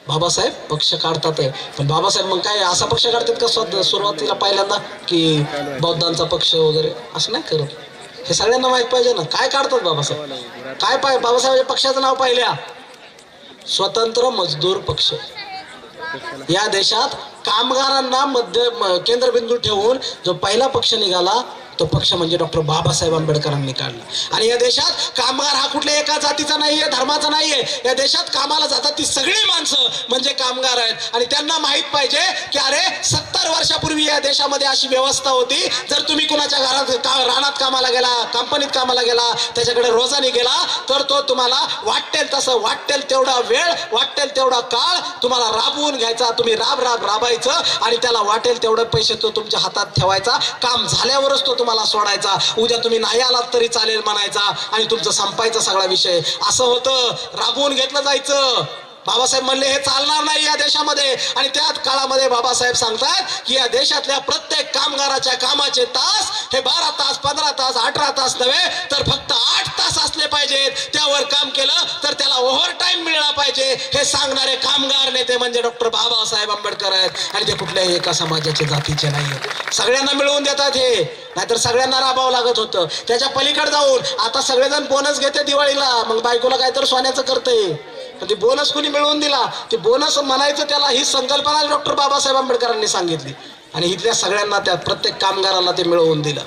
बाबासाहेब पक्ष काढतात आहे, पण बाबासाहेब मग काय असा पक्ष काढतात का सुरुवातीला पहिल्यांदा की बौद्धांचा पक्ष वगैरे, असं नाही करत. हे सगळ्यांना माहित पाहिजे ना काय काढतात बाबासाहेब. काय बाबासाहेबांच्या पक्षाचं नाव पाहिल्या, स्वतंत्र मजदूर पक्ष. या देशात कामगारांना केंद्रबिंदू ठेवून जो पहिला पक्ष निघाला तो पक्ष म्हणजे डॉक्टर बाबासाहेब आंबेडकरांनी काढला. आणि या देशात कामगार हा कुठल्या एका जातीचा नाहीये, धर्माचा नाहीये. या देशात कामाला जातात ती सगळी माणसं म्हणजे कामगार आहेत. आणि त्यांना माहित पाहिजे की अरे 70 वर्षापूर्वी या देशामध्ये अशी व्यवस्था होती, जर तुम्ही कुणाच्या घरात रानात कामाला गेला, कंपनीत कामाला गेला, त्याच्याकडे रोजाने गेला तर तो तुम्हाला वाटेल तसं, वाटेल तेवढा वेळ, वाटेल तेवढा काळ तुम्हाला राबवून घ्यायचा. तुम्ही राबायचं आणि त्याला वाटेल तेवढे पैसे तो तुमच्या हातात ठेवायचा. काम झाल्यावरच तो तुम्हाला सोडायचा. उद्या तुम्ही नाही आलात तरी चालेल म्हणायचा आणि तुमचं संपायचा सगळा विषय. असं होतं, राबवून घेतलं जायचं. बाबासाहेब म्हणले हे चालणार नाही या देशामध्ये. आणि त्याच काळामध्ये बाबासाहेब सांगतात की या देशातल्या प्रत्येक कामगाराच्या कामाचे तास हे 12 तास, 15 तास, 18 तास नव्हे तर फक्त 8 तास असले पाहिजेत. त्यावर काम केलं तर त्याला ओव्हर टाइम मिळाला पाहिजे. हे सांगणारे कामगार नेते म्हणजे डॉक्टर बाबासाहेब आंबेडकर आहेत. आणि ते कुठल्याही एका समाजाचे, जातीचे नाही. सगळ्यांना मिळवून देतात हे, नाहीतर सगळ्यांना राबावं लागत होतं. त्याच्या पलीकडे जाऊन आता सगळेजण बोनस घेते दिवाळीला, मग बायकोला काहीतरी सोन्याचं करते. ते बोनस कोणी मिळवून दिला? ते बोनस म्हणायचं त्याला, ही संकल्पना डॉक्टर बाबासाहेब आंबेडकरांनी सांगितली. आणि इथल्या सगळ्यांना, त्या प्रत्येक कामगाराला ते मिळवून दिलं.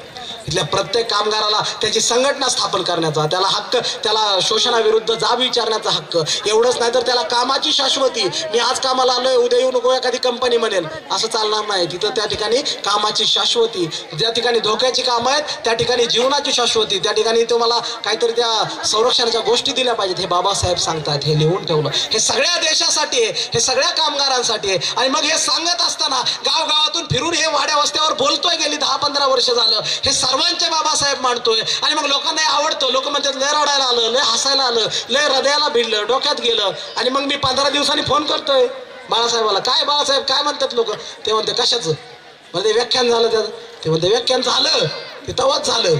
इथल्या प्रत्येक कामगाराला त्याची संघटना स्थापन करण्याचा, त्याला हक्क, त्याला शोषणाविरुद्ध जाब विचारण्याचा हक्क. एवढंच नाही तर त्याला कामाची शाश्वती. मी आज कामाला आलोय, उद्या येऊ नको एखादी कंपनी म्हणेल, असं चालणार नाही. तिथं त्या ठिकाणी कामाची शाश्वती, ज्या ठिकाणी धोक्याची कामं आहेत त्या ठिकाणी जीवनाची शाश्वती, त्या ठिकाणी तुम्हाला काहीतरी त्या संरक्षणाच्या गोष्टी दिल्या पाहिजेत. हे बाबासाहेब सांगतात, हे लिहून ठेवलं. हे सगळ्या देशासाठी आहे, हे सगळ्या कामगारांसाठी आहे. आणि मग हे सांगत असताना गावगावातून फिरून हे वाड्या वस्त्यावर बोलतोय, गेली 10-15 वर्ष झालं. हे सर्वांचे बाबासाहेब मांडतोय. आणि मग लोकांना आवडतं. लोक म्हणतात लय रडायला आलं, लय हसायला आलं, लय हृदयाला भिडलं, डोक्यात गेलं. आणि मग मी 15 दिवसांनी फोन करतोय बाळासाहेबाला, काय बाळासाहेब काय म्हणतात लोक? ते म्हणते कशाचं? म्हणजे व्याख्यान झालं त्याचं. ते म्हणते व्याख्यान झालं, ते तेव्हाच झालं.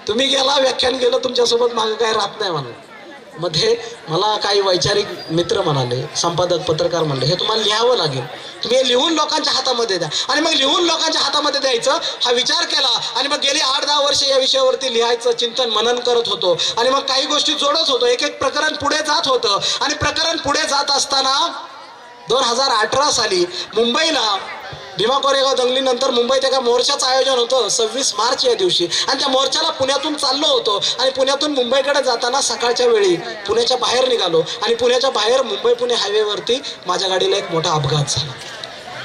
तुम्ही गेला, व्याख्यान गेलं, तुमच्यासोबत मागं काय राहत नाही म्हणून. मध्ये मला काही वैचारिक मित्र म्हणाले, संपादक, पत्रकार म्हणले, हे तुम्हाला लिहावं लागेल. तुम्ही लिहून लोकांच्या हातामध्ये द्या. आणि मग लिहून लोकांच्या हातामध्ये द्यायचं हा विचार केला. आणि मग गेली 8-10 वर्ष या विषयावरती लिहायचं चिंतन मनन करत होतो. आणि मग काही गोष्टी जोडत होतो. एक एक प्रकरण पुढे जात होतं. आणि प्रकरण पुढे जात असताना 2018 साली मुंबईला भीमा कोरेगाव दंगलीनंतर मुंबईत एका मोर्चाचं आयोजन होतं 26 मार्च या दिवशी. आणि त्या मोर्चाला पुण्यातून चाललो होतो. आणि पुण्यातून मुंबईकडे जाताना सकाळच्या वेळी पुण्याच्या बाहेर निघालो. आणि पुण्याच्या बाहेर मुंबई पुणे हायवेवरती माझ्या गाडीला एक मोठा अपघात झाला,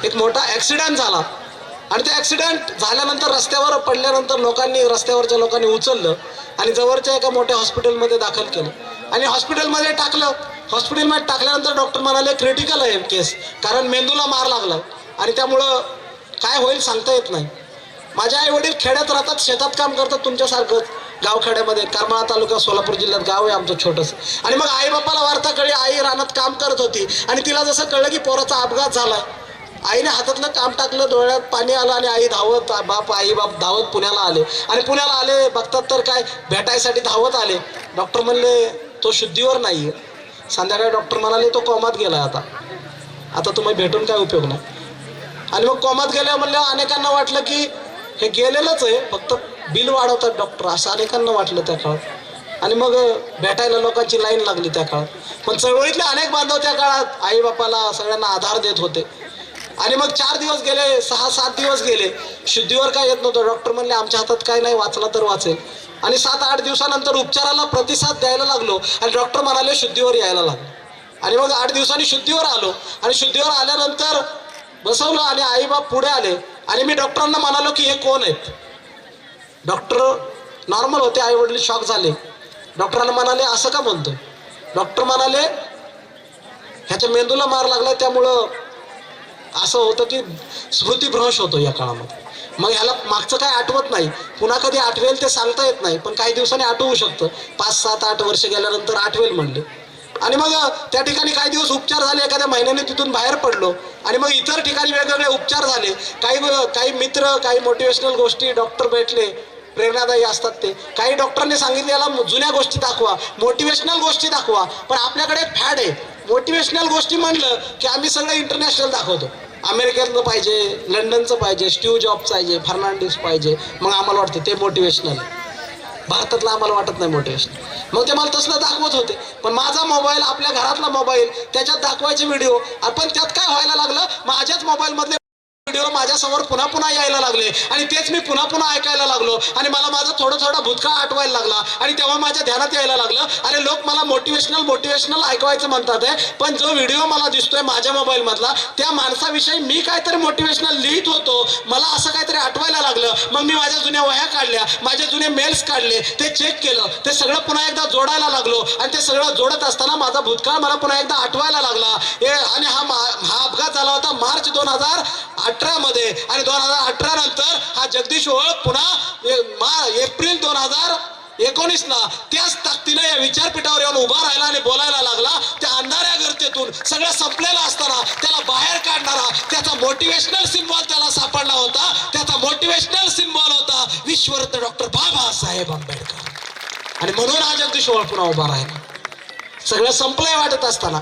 एक मोठा ॲक्सिडेंट झाला. आणि ते ॲक्सिडेंट झाल्यानंतर रस्त्यावर पडल्यानंतर रस्त्यावरच्या लोकांनी उचललं आणि जवळच्या एका मोठ्या हॉस्पिटलमध्ये दाखल केलं. आणि हॉस्पिटलमध्ये टाकलं. हॉस्पिटलमध्ये टाकल्यानंतर डॉक्टर म्हणाले क्रिटिकल आहे केस, कारण मेंदूला मार लागला आणि त्यामुळं काय होईल सांगता येत नाही. माझे आई वडील खेड्यात राहतात, शेतात काम करतात तुमच्यासारखंच, गावखेड्यामध्ये. करमाळा तालुका, सोलापूर जिल्ह्यात गाव आहे आमचं छोटंसं. आणि मग आई बापाला वार्ता कळली. आई रानात काम करत होती आणि तिला जसं कळलं की पोराचा अपघात झाला, आईने हातातलं काम टाकलं, डोळ्यात पाणी आलं आणि आई धावत, आई बाप धावत पुण्याला आले. आणि पुण्याला आले, बघतात तर काय, भेटायसाठी धावत आले. डॉक्टर म्हणले तो शुद्धीवर नाहीये. संध्याकाळी डॉक्टर म्हणाले तो कोमात गेला, आता तुम्ही भेटून काय उपयोग नाही. आणि मग कोमात गेल्या म्हणल्यावर अनेकांना वाटलं की हे गेलेलंच आहे, फक्त बिल वाढवतात डॉक्टर, असं अनेकांना वाटलं त्या काळात. आणि मग भेटायला लोकांची लाईन लागली त्या काळात. पण चळवळीतले अनेक बांधव त्या काळात आई बापाला सगळ्यांना आधार देत होते. आणि मग 4 दिवस गेले, 6-7 दिवस गेले, शुद्धीवर काय येत नव्हतं. डॉक्टर म्हणले आमच्या हातात काय नाही, वाचला तर वाचेल. आणि 7-8 दिवसानंतर उपचाराला प्रतिसाद द्यायला लागलो आणि डॉक्टर म्हणाले शुद्धीवर यायला लागलो. आणि मग 8 दिवसांनी शुद्धीवर आलो. आणि शुद्धीवर आल्यानंतर बसवलं आणि आई बाप पुढे आले. आणि मी डॉक्टरांना म्हणालो की हे कोण आहेत? डॉक्टर नॉर्मल होते, आई वडील शॉक झाले. डॉक्टरांना म्हणाले असं का म्हणतोय? डॉक्टर म्हणाले ह्याच्या मेंदूला मार लागलाय, त्यामुळं असं होतं की स्मृतिभ्रंश होतो या काळामध्ये. मग ह्याला मागचं काय आठवत नाही, पुन्हा कधी आठवेल ते सांगता येत नाही, पण काही दिवसांनी आठवू शकतं. 5-7-8 वर्ष गेल्यानंतर आठवेल म्हणले. आणि मग त्या ठिकाणी काही दिवस उपचार झाले, एखाद्या महिन्याने तिथून बाहेर पडलो. आणि मग इतर ठिकाणी वेगवेगळे उपचार झाले. काही मित्र, काही मोटिवेशनल गोष्टी, डॉक्टर भेटले, प्रेरणादायी असतात ते. काही डॉक्टरांनी सांगितले याला जुन्या गोष्टी दाखवा, मोटिवेशनल गोष्टी दाखवा. पण आपल्याकडे एक फॅड आहे, मोटिवेशनल गोष्टी म्हणलं की आम्ही सगळं इंटरनॅशनल दाखवतो. अमेरिकेतलं पाहिजे, लंडनचं पाहिजे, स्टीव्ह जॉब्स पाहिजे, फर्नांडिस पाहिजे, मग आम्हाला वाटतं ते मोटिवेशनल. भारतातला आम्हाला वाटत नाही मोटिवेशनल. मग ते मला तसलं दाखवत होते. पण माझा मोबाईल, आपल्या घरातला मोबाईल, त्याच्यात दाखवायचे व्हिडिओ. आपण त्यात काय व्हायला लागलं, माझ्याच मोबाईल मधले व्हिडिओ माझ्यासमोर पुन्हा पुन्हा यायला लागले आणि तेच मी पुन्हा पुन्हा ऐकायला लागलो आणि मला माझा थोडा भूतकाळ आठवायला लागला. आणि तेव्हा माझ्या ध्यानात यायला लागलं, अरे लोक मला मोटिवेशनल ऐकवायचं म्हणतात आहे, पण जो व्हिडिओ मला दिसतोय माझ्या मोबाईल मधला, त्या माणसाविषयी मी काहीतरी मोटिवेशनल लिहित होतो, मला असं काहीतरी आठवायला लागलं. मग मी माझ्या जुन्या वह्या काढल्या, माझे जुने मेल्स काढले, ते चेक केलं, ते सगळं पुन्हा एकदा जोडायला लागलो आणि ते सगळं जोडत असताना माझा भूतकाळ मला पुन्हा एकदा आठवायला लागला. आणि हा अपघात झाला होता मार्च 2018 मध्ये आणि 2018 नंतर हा जगदीश ओळ पुन्हा एप्रिल 2019 ला त्याच ताकदीने या विचारपीठावर येऊन उभा राहिला आणि बोलायला लागला. त्या अंधाऱ्या गर्तेतून सगळं संपलेलं असताना त्याला बाहेर काढणारा त्याचा मोटिवेशनल सिम्बॉल त्याला सापडला होता. त्याचा मोटिवेशनल सिम्बॉल होता विश्वरत्न डॉक्टर बाबासाहेब आंबेडकर. आणि म्हणून हा जगदीश ओळ पुन्हा उभा राहिला. सगळं संपलंय वाटत असताना,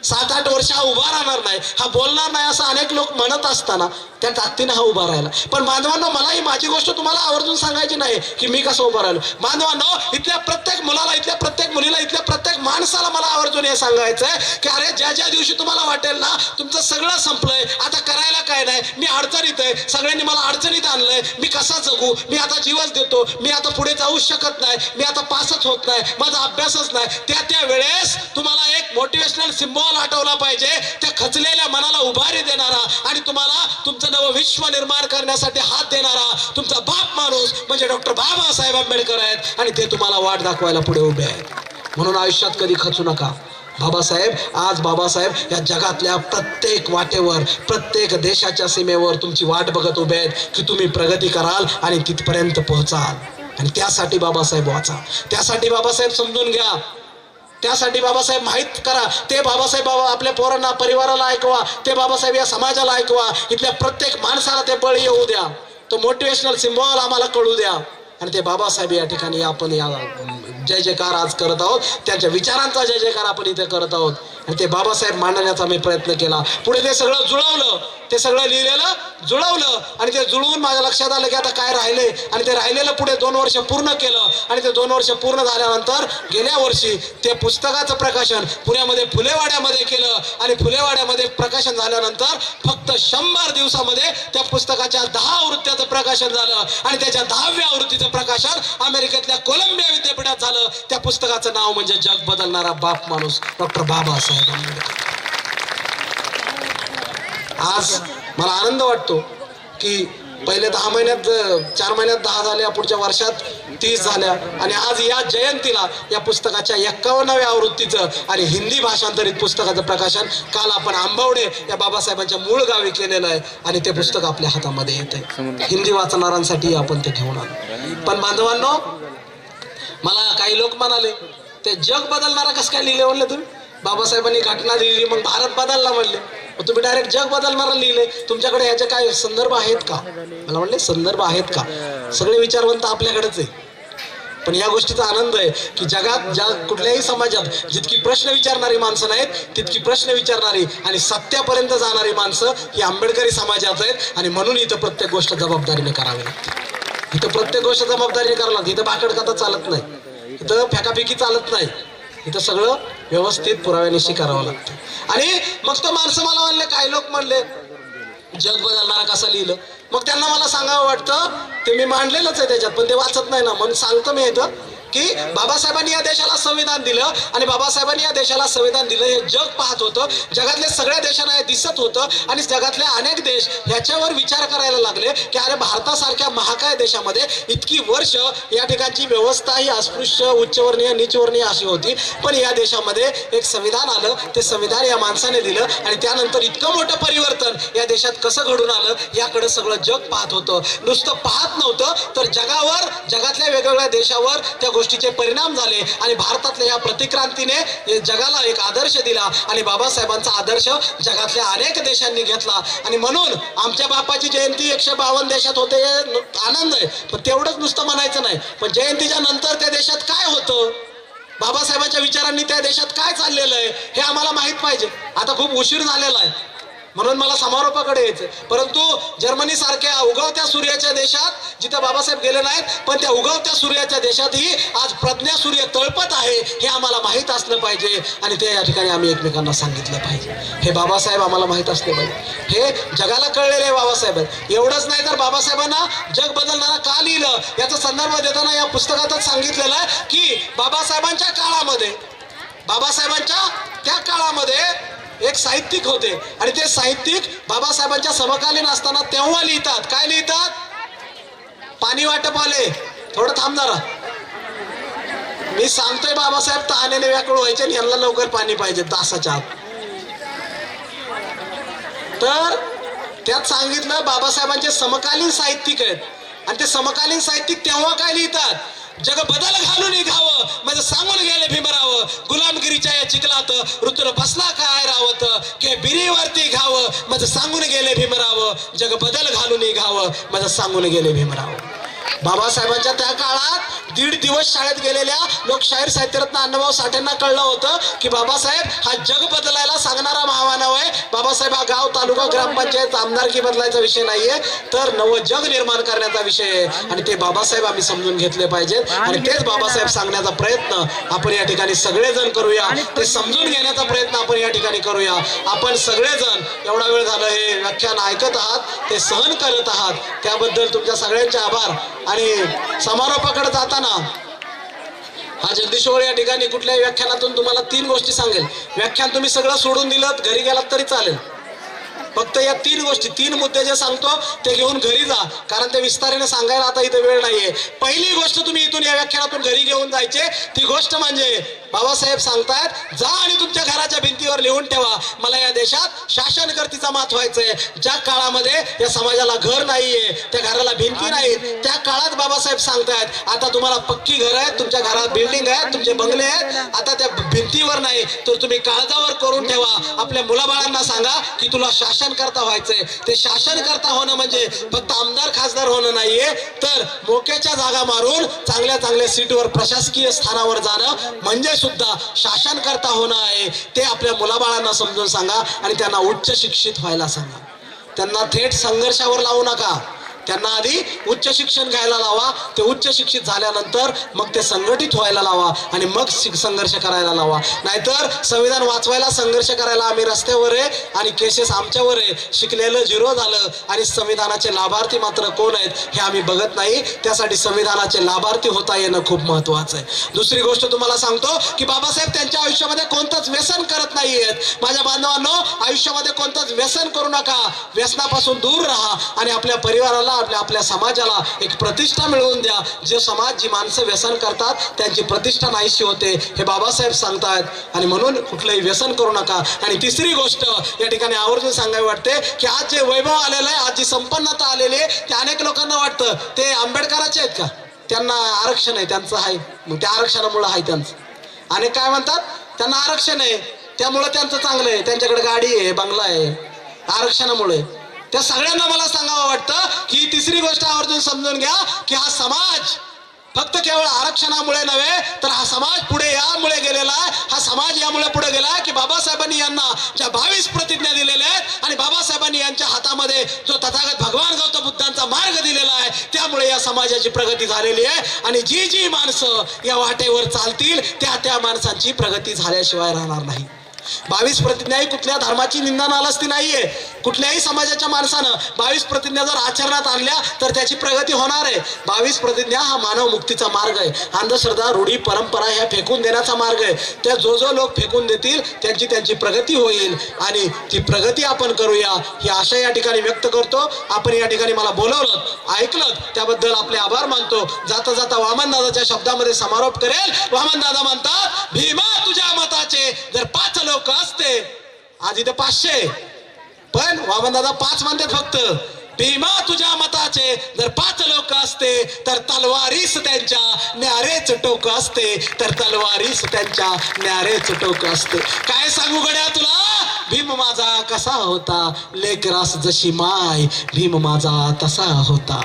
7-8 वर्ष हा उभा राहणार नाही, हा बोलणार नाही असं अनेक लोक म्हणत असताना त्या ताकदीने हा उभा राहिला. पण बांधवांनो, मला ही माझी गोष्ट तुम्हाला आवर्जून सांगायची नाही की मी कसं उभा राहिलो. बांधवांनो, इथल्या प्रत्येक मुलाला, इथल्या प्रत्येक मुलीला, इथल्या प्रत्येक माणसाला मला आवर्जून हे सांगायचंय की अरे ज्या दिवशी तुम्हाला वाटेल ना तुमचं सगळं संपलंय, आता करायला काय नाही, मी अडचणीत आहे, सगळ्यांनी मला अडचणीत आणलंय, मी कसा जगू, मी आता जीवच देतो, मी आता पुढे जाऊ शकत नाही, मी आता पासच होत नाही, माझा अभ्यासच नाही, त्या वेळेस तुम्हाला एक मोटिवेशनल सिम्बॉल आठवला पाहिजे, त्या खचलेल्या मनाला उभारी देणारा आणि तुम्हाला तुमचं नवं विश्व निर्माण करण्यासाठी हात देणारा तुमचा बाप माणूस म्हणजे डॉक्टर बाबासाहेब आंबेडकर आहेत. आणि ते तुम्हाला वाट दाखवायला पुढे उभे आहेत. म्हणून आयुष्यात कधी खचू नका. बाबासाहेब या जगातल्या प्रत्येक वाटेवर, प्रत्येक देशाच्या सीमेवर तुमची वाट बघत उभे आहेत की तुम्ही प्रगती कराल आणि तिथपर्यंत पोहोचाल. आणि त्यासाठी बाबासाहेब वाचा, त्यासाठी बाबासाहेब समजून घ्या, त्यासाठी बाबासाहेब माहीत करा. ते बाबासाहेब आपल्या पोरांना, परिवाराला ऐकवा, ते बाबासाहेब या समाजाला ऐकवा, इथल्या प्रत्येक माणसाला ते बळ येऊ द्या, तो मोटिवेशनल सिम्बॉल आम्हाला कळू द्या. आणि ते बाबासाहेब या ठिकाणी आपण या जय जयकार आज करत आहोत, त्यांच्या विचारांचा जय जयकार आपण इथे करत आहोत. आणि ते बाबासाहेब मांडण्याचा मी प्रयत्न केला. पुढे ते सगळं जुळवलं, ते सगळं लिहिलेलं जुळवलं आणि ते जुळवून माझ्या लक्षात आलं की आता काय राहिले. आणि ते राहिलेलं पुढे 2 वर्ष पूर्ण केलं. आणि ते 2 वर्ष पूर्ण झाल्यानंतर गेल्या वर्षी ते पुस्तकाचं प्रकाशन पुण्यामध्ये फुलेवाड्यामध्ये केलं. आणि फुलेवाड्यामध्ये प्रकाशन झाल्यानंतर फक्त 100 दिवसामध्ये त्या पुस्तकाच्या 10 आवृत्त्याचं प्रकाशन झालं. आणि त्याच्या 10व्या आवृत्तीचं प्रकाशन अमेरिकेतल्या कोलंबिया विद्यापीठात झालं. त्या पुस्तकाचं नाव म्हणजे जग बदलणारा बाप माणूस डॉक्टर बाबासाहेब आंबेडकर. आज मला आनंद वाटतो की पहिले 10 महिन्यात 4 महिन्यात 10 झाल्या, पुढच्या वर्षात 30 झाल्या. आणि आज या जयंतीला या पुस्तकाच्या 51व्या आवृत्तीचं आणि हिंदी भाषांतरित पुस्तकाचं प्रकाशन काल आपण आंबवडे या बाबासाहेबांच्या मूळ गावी केलेलं आहे. आणि ते पुस्तक आपल्या हातामध्ये येत आहे. हिंदी वाचणाऱ्यांसाठी आपण ते घेऊन आलो. पण बांधवांनो, मला काही लोक म्हणाले ते जग बदलणारा कसं काय लिहिले म्हणले तुम्ही? बाबासाहेबांनी घटना लिहिली मग भारत बदलला म्हणले, तुम्ही डायरेक्ट जग बदलणारा लिहिले, तुमच्याकडे ह्याचे काय संदर्भ आहेत का? मला म्हणले संदर्भ आहेत का? सगळे विचारवंत आपल्याकडेच आहे. पण या गोष्टीचा आनंद आहे की जगात ज्या कुठल्याही समाजात जितकी प्रश्न विचारणारी माणसं नाहीत तितकी प्रश्न विचारणारी आणि सत्यापर्यंत जाणारी माणसं ही आंबेडकरी समाजात आहेत. आणि म्हणून इथं प्रत्येक गोष्ट जबाबदारीने करावी लागते. इथं प्रत्येक गोष्ट जबाबदारीने करावं लागते. इथं भाकडकथा चालत नाही, इथं फेकाफेकी चालत नाही, इथं सगळं व्यवस्थित पुराव्यानिशी करावं लागतं. आणि मग तो माणसं मला म्हणले, काही लोक म्हणले जग बदलणारा कसं लिहिलं. मग त्यांना मला सांगावं वाटतं, ते मी मांडलेलंच आहे त्याच्यात, पण ते वाचत नाही ना, म्हणून सांगतो मी इथं की बाबासाहेबांनी या देशाला संविधान दिलं. आणि बाबासाहेबांनी या देशाला संविधान दिलं हे जग पाहत होतं, जगातल्या सगळ्या देशांना हे दिसत होतं. आणि जगातले अनेक देश ह्याच्यावर विचार करायला लागले की अरे भारतासारख्या महाकाय देशामध्ये इतकी वर्ष या ठिकाणची व्यवस्था ही अस्पृश्य, उच्चवर्णीय, नीचवर्णीय अशी होती, पण या देशामध्ये एक संविधान आलं, ते संविधान या माणसाने दिलं. आणि त्यानंतर इतकं मोठं परिवर्तन या देशात कसं घडून आलं याकडे सगळं जग पाहत होतं. नुसतं पाहत नव्हतं तर जगावर, जगातल्या वेगवेगळ्या देशावर त्या गोष्टीचे परिणाम झाले. आणि भारतातल्या या प्रतिक्रांतीने जगाला एक आदर्श दिला आणि बाबासाहेबांचा आदर्श जगातल्या अनेक देशांनी घेतला. आणि म्हणून आमच्या बापाची जयंती 152 देशात होते, आनंद आहे. पण तेवढंच नुसतं म्हणायचं नाही, पण जयंतीच्या नंतर त्या देशात काय होतं, बाबासाहेबांच्या विचारांनी त्या देशात काय चाललेलं आहे हे आम्हाला माहित पाहिजे. आता खूप उशीर झालेला आहे. म्हणून मला समारोपाकडे यायचं. परंतु जर्मनी सारख्या उगवत्या सूर्याच्या देशात जिथं बाबासाहेब गेले नाहीत, पण त्या उगवत्या सूर्याच्या देशातही आज प्रज्ञा सूर्य तळपत आहे हे आम्हाला माहीत असलं पाहिजे आणि ते या ठिकाणी आम्ही एकमेकांना सांगितलं पाहिजे. हे बाबासाहेब आम्हाला माहीत असले पाहिजे. हे जगाला कळलेले बाबासाहेब आहेत. एवढंच नाही तर बाबासाहेबांना जग बदलणारा का लिहिलं याचा संदर्भ देताना या पुस्तकातच सांगितलेलं आहे की बाबासाहेबांच्या त्या काळामध्ये एक साहित्यिक होते आणि ते साहित्यिक बाबासाहेबांच्या समकालीन असताना तेव्हा लिहितात. काय लिहितात? पाणी वाटप आले. थोडं थांब जरा, मी सांगतोय बाबासाहेब तहानेने व्याकुळ व्हायचे आणि यांना लवकर पाणी पाहिजे तासाच्या आत. तर त्यात सांगितलं बाबासाहेबांचे समकालीन साहित्यिक आहेत आणि ते समकालीन साहित्यिक तेव्हा काय लिहितात? जग बदल घालून निघावं म्हणजे सांगून गेले भीमराव, गुलामगिरीच्या या चिखलात ऋतून बसला काय रावत, के बिरीवरती घावं म्हणजे सांगून गेले भीमराव, जग बदल घालून निघावं म्हणजे सांगून गेले भीमराव. बाबासाहेबांच्या त्या काळात 1.5 दिवस शाळेत गेलेल्या लोकशाहीर साहित्यरत्न अण्णाभाऊ साठेंना कळलं होतं की बाबासाहेब हा जग बदलायला सांगणारा महामानव आहे. बाबासाहेब हा गाव, तालुका, ग्रामपंचायत, आमदारकी बदलायचा विषय नाहीये, तर नवं जग निर्माण करण्याचा विषय आहे आणि ते बाबासाहेब आम्ही समजून घेतले पाहिजेत आणि तेच बाबासाहेब सांगण्याचा प्रयत्न आपण या ठिकाणी सगळेजण करूया. ते समजून घेण्याचा प्रयत्न आपण या ठिकाणी करूया. आपण सगळेजण एवढा वेळ झालं हे व्याख्यान ऐकत आहात, ते सहन करत आहात, त्याबद्दल तुमच्या सगळ्यांचे आभार. आणि समारोपाकडे जाताना हा जगदीश्वर या ठिकाणी कुठल्याही व्याख्यानातून तुम्हाला 3 गोष्टी सांगेल. व्याख्यान तुम्ही सगळं सोडून दिलं घरी गेलात तरी चालेल. फक्त या 3 गोष्टी, 3 मुद्दे जे सांगतो ते घेऊन घरी जा, कारण ते विस्ताराने सांगायला आता इथं वेळ नाहीये. पहिली गोष्ट तुम्ही इथून या व्याख्यानातून घरी घेऊन जायचे ती गोष्ट म्हणजे बाबासाहेब सांगतायत जा आणि तुमच्या घराच्या भिंतीवर लिहून ठेवा, मला या देशात शासनकर्तीचा मात व्हायचंय. ज्या काळामध्ये या समाजाला घर नाहीये, त्या घराला भिंती नाहीत, त्या काळात बाबासाहेब सांगतायत आता तुम्हाला पक्की घर आहेत, तुमच्या घरात बिल्डिंग आहेत, तुमचे बंगले आहेत, आता त्या भिंतीवर नाही तर तुम्ही काळजावर करून ठेवा. आपल्या मुलाबाळांना सांगा की तुला शासनकर्ता व्हायचंय. ते शासनकर्ता होणं म्हणजे फक्त आमदार खासदार होणं नाहीये, तर मोक्याच्या जागा मारून चांगल्या सीटवर प्रशासकीय स्थानावर जाणं म्हणजे सुद्धा शासनकर्ता होणं आहे. ते आपल्या मुलाबाळांना समजून सांगा आणि त्यांना उच्च शिक्षित व्हायला सांगा. त्यांना थेट संघर्षावर लावू नका. त्यांना आधी उच्च शिक्षण घ्यायला लावा, ते उच्च शिक्षित झाल्यानंतर मग ते संघटित व्हायला लावा आणि मग संघर्ष करायला लावा. नाहीतर संविधान वाचवायला संघर्ष करायला आम्ही रस्त्यावर आहे आणि केसेस आमच्यावर आहे, शिकलेलं 0 झालं आणि संविधानाचे लाभार्थी मात्र कोण आहेत हे आम्ही बघत नाही. त्यासाठी संविधानाचे लाभार्थी होता येणं खूप महत्वाचं आहे. दुसरी गोष्ट तुम्हाला सांगतो की बाबासाहेब त्यांच्या आयुष्यामध्ये कोणतंच व्यसन करत नाहीयेत. माझ्या बांधवांनो, आयुष्यामध्ये कोणतंच व्यसन करू नका, व्यसनापासून दूर राहा आणि आपल्या परिवाराला आपल्या समाजाला एक प्रतिष्ठा मिळवून द्या. जे समाज, जी माणसं व्यसन करतात त्यांची प्रतिष्ठा नाहीशी होते हे बाबासाहेब सांगतायत आणि म्हणून कुठलंही व्यसन करू नका. आणि तिसरी गोष्ट या ठिकाणी आवर्जून सांगावी वाटते की आज जे वैभव आलेलं आहे, आज जी संपन्नता आलेली आहे, ते अनेक लोकांना वाटतं ते आंबेडकरांचे आहेत का, त्यांना आरक्षण आहे, त्यांचं आहे, मग त्या आरक्षणामुळे आहे त्यांचं. अनेक काय म्हणतात त्यांना आरक्षण आहे त्यामुळे त्यांचं चांगलं आहे, त्यांच्याकडे गाडी आहे, बंगला आहे, आरक्षणामुळे. त्या सगळ्यांना मला सांगावं वाटतं की तिसरी गोष्ट आवर्जून समजून घ्या की हा समाज फक्त केवळ आरक्षणामुळे नव्हे तर हा समाज पुढे यामुळे गेलेला आहे. हा समाज यामुळे पुढे गेला की बाबासाहेबांनी यांना ज्या 22 प्रतिज्ञा दिलेल्या आहेत आणि बाबासाहेबांनी यांच्या हातामध्ये जो तथागत भगवान गौतम बुद्धांचा मार्ग दिलेला आहे, त्यामुळे या समाजाची प्रगती झालेली आहे. आणि जी माणसं या वाटेवर चालतील त्या माणसांची प्रगती झाल्याशिवाय राहणार नाही. 22 प्रतिज्ञा ही कुठल्या धर्माची निंदा नालस्ती नाहीये. कुठल्याही समाजाच्या माणसानं 22 प्रतिज्ञा जर आचरणात आणल्या तर त्याची प्रगती होणार आहे. 22 प्रतिज्ञा हा मानव मुक्तीचा मार्ग आहे. अंधश्रद्धा, रूढी, परंपरा ह्या फेकून देण्याचा मार्ग आहे. त्या जो लोक फेकून देतील त्यांची प्रगती होईल आणि ती प्रगती आपण करूया ही आशा या ठिकाणी व्यक्त करतो. आपण या ठिकाणी मला बोलवलं, ऐकलं, त्याबद्दल आपले आभार मानतो. जाता जाता वामनदादाच्या शब्दामध्ये समारोप करेल. वामनदादा म्हणतात, भीमा तुझ्या मताचे जर 5 लोक असते, आज इथे 500, पण वामनदादा 5 म्हणतात फक्त. भीमा तुझ्या मताचे जर 5 लोक असते तर तलवारीस त्यांच्या न्यारेच टोक असते, तर तलवारीस त्यांच्या न्यारेच टोक असते. काय सांगू गड्या तुला, भीम माझा कसा होता, लेकरास जशी माय भीम माझा तसा होता.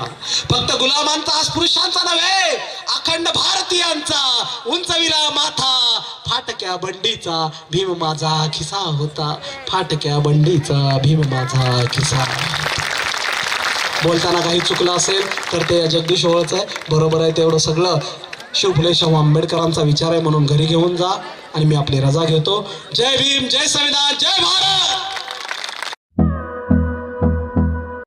फक्त गुलामांचा अस्पृश्यांचा नव्हे, अखंड भारतीयांचा उंचविला माथा फाटके फाटक्या बंडीचा भीम माझा खिसा होता, फाटक्या बंडीचा भीम माझा खिसा. बोलताना काही चुकलं असेल तर ते जगदीश ओळच आहे, बरोबर आहे तेवढं सगळं. शिव फुले शाहू आंबेडकरांचा विचार आहे म्हणून घरी घेऊन जा आणि मी आपली रजा घेतो. जय भीम, जय संविधान, जय भारत.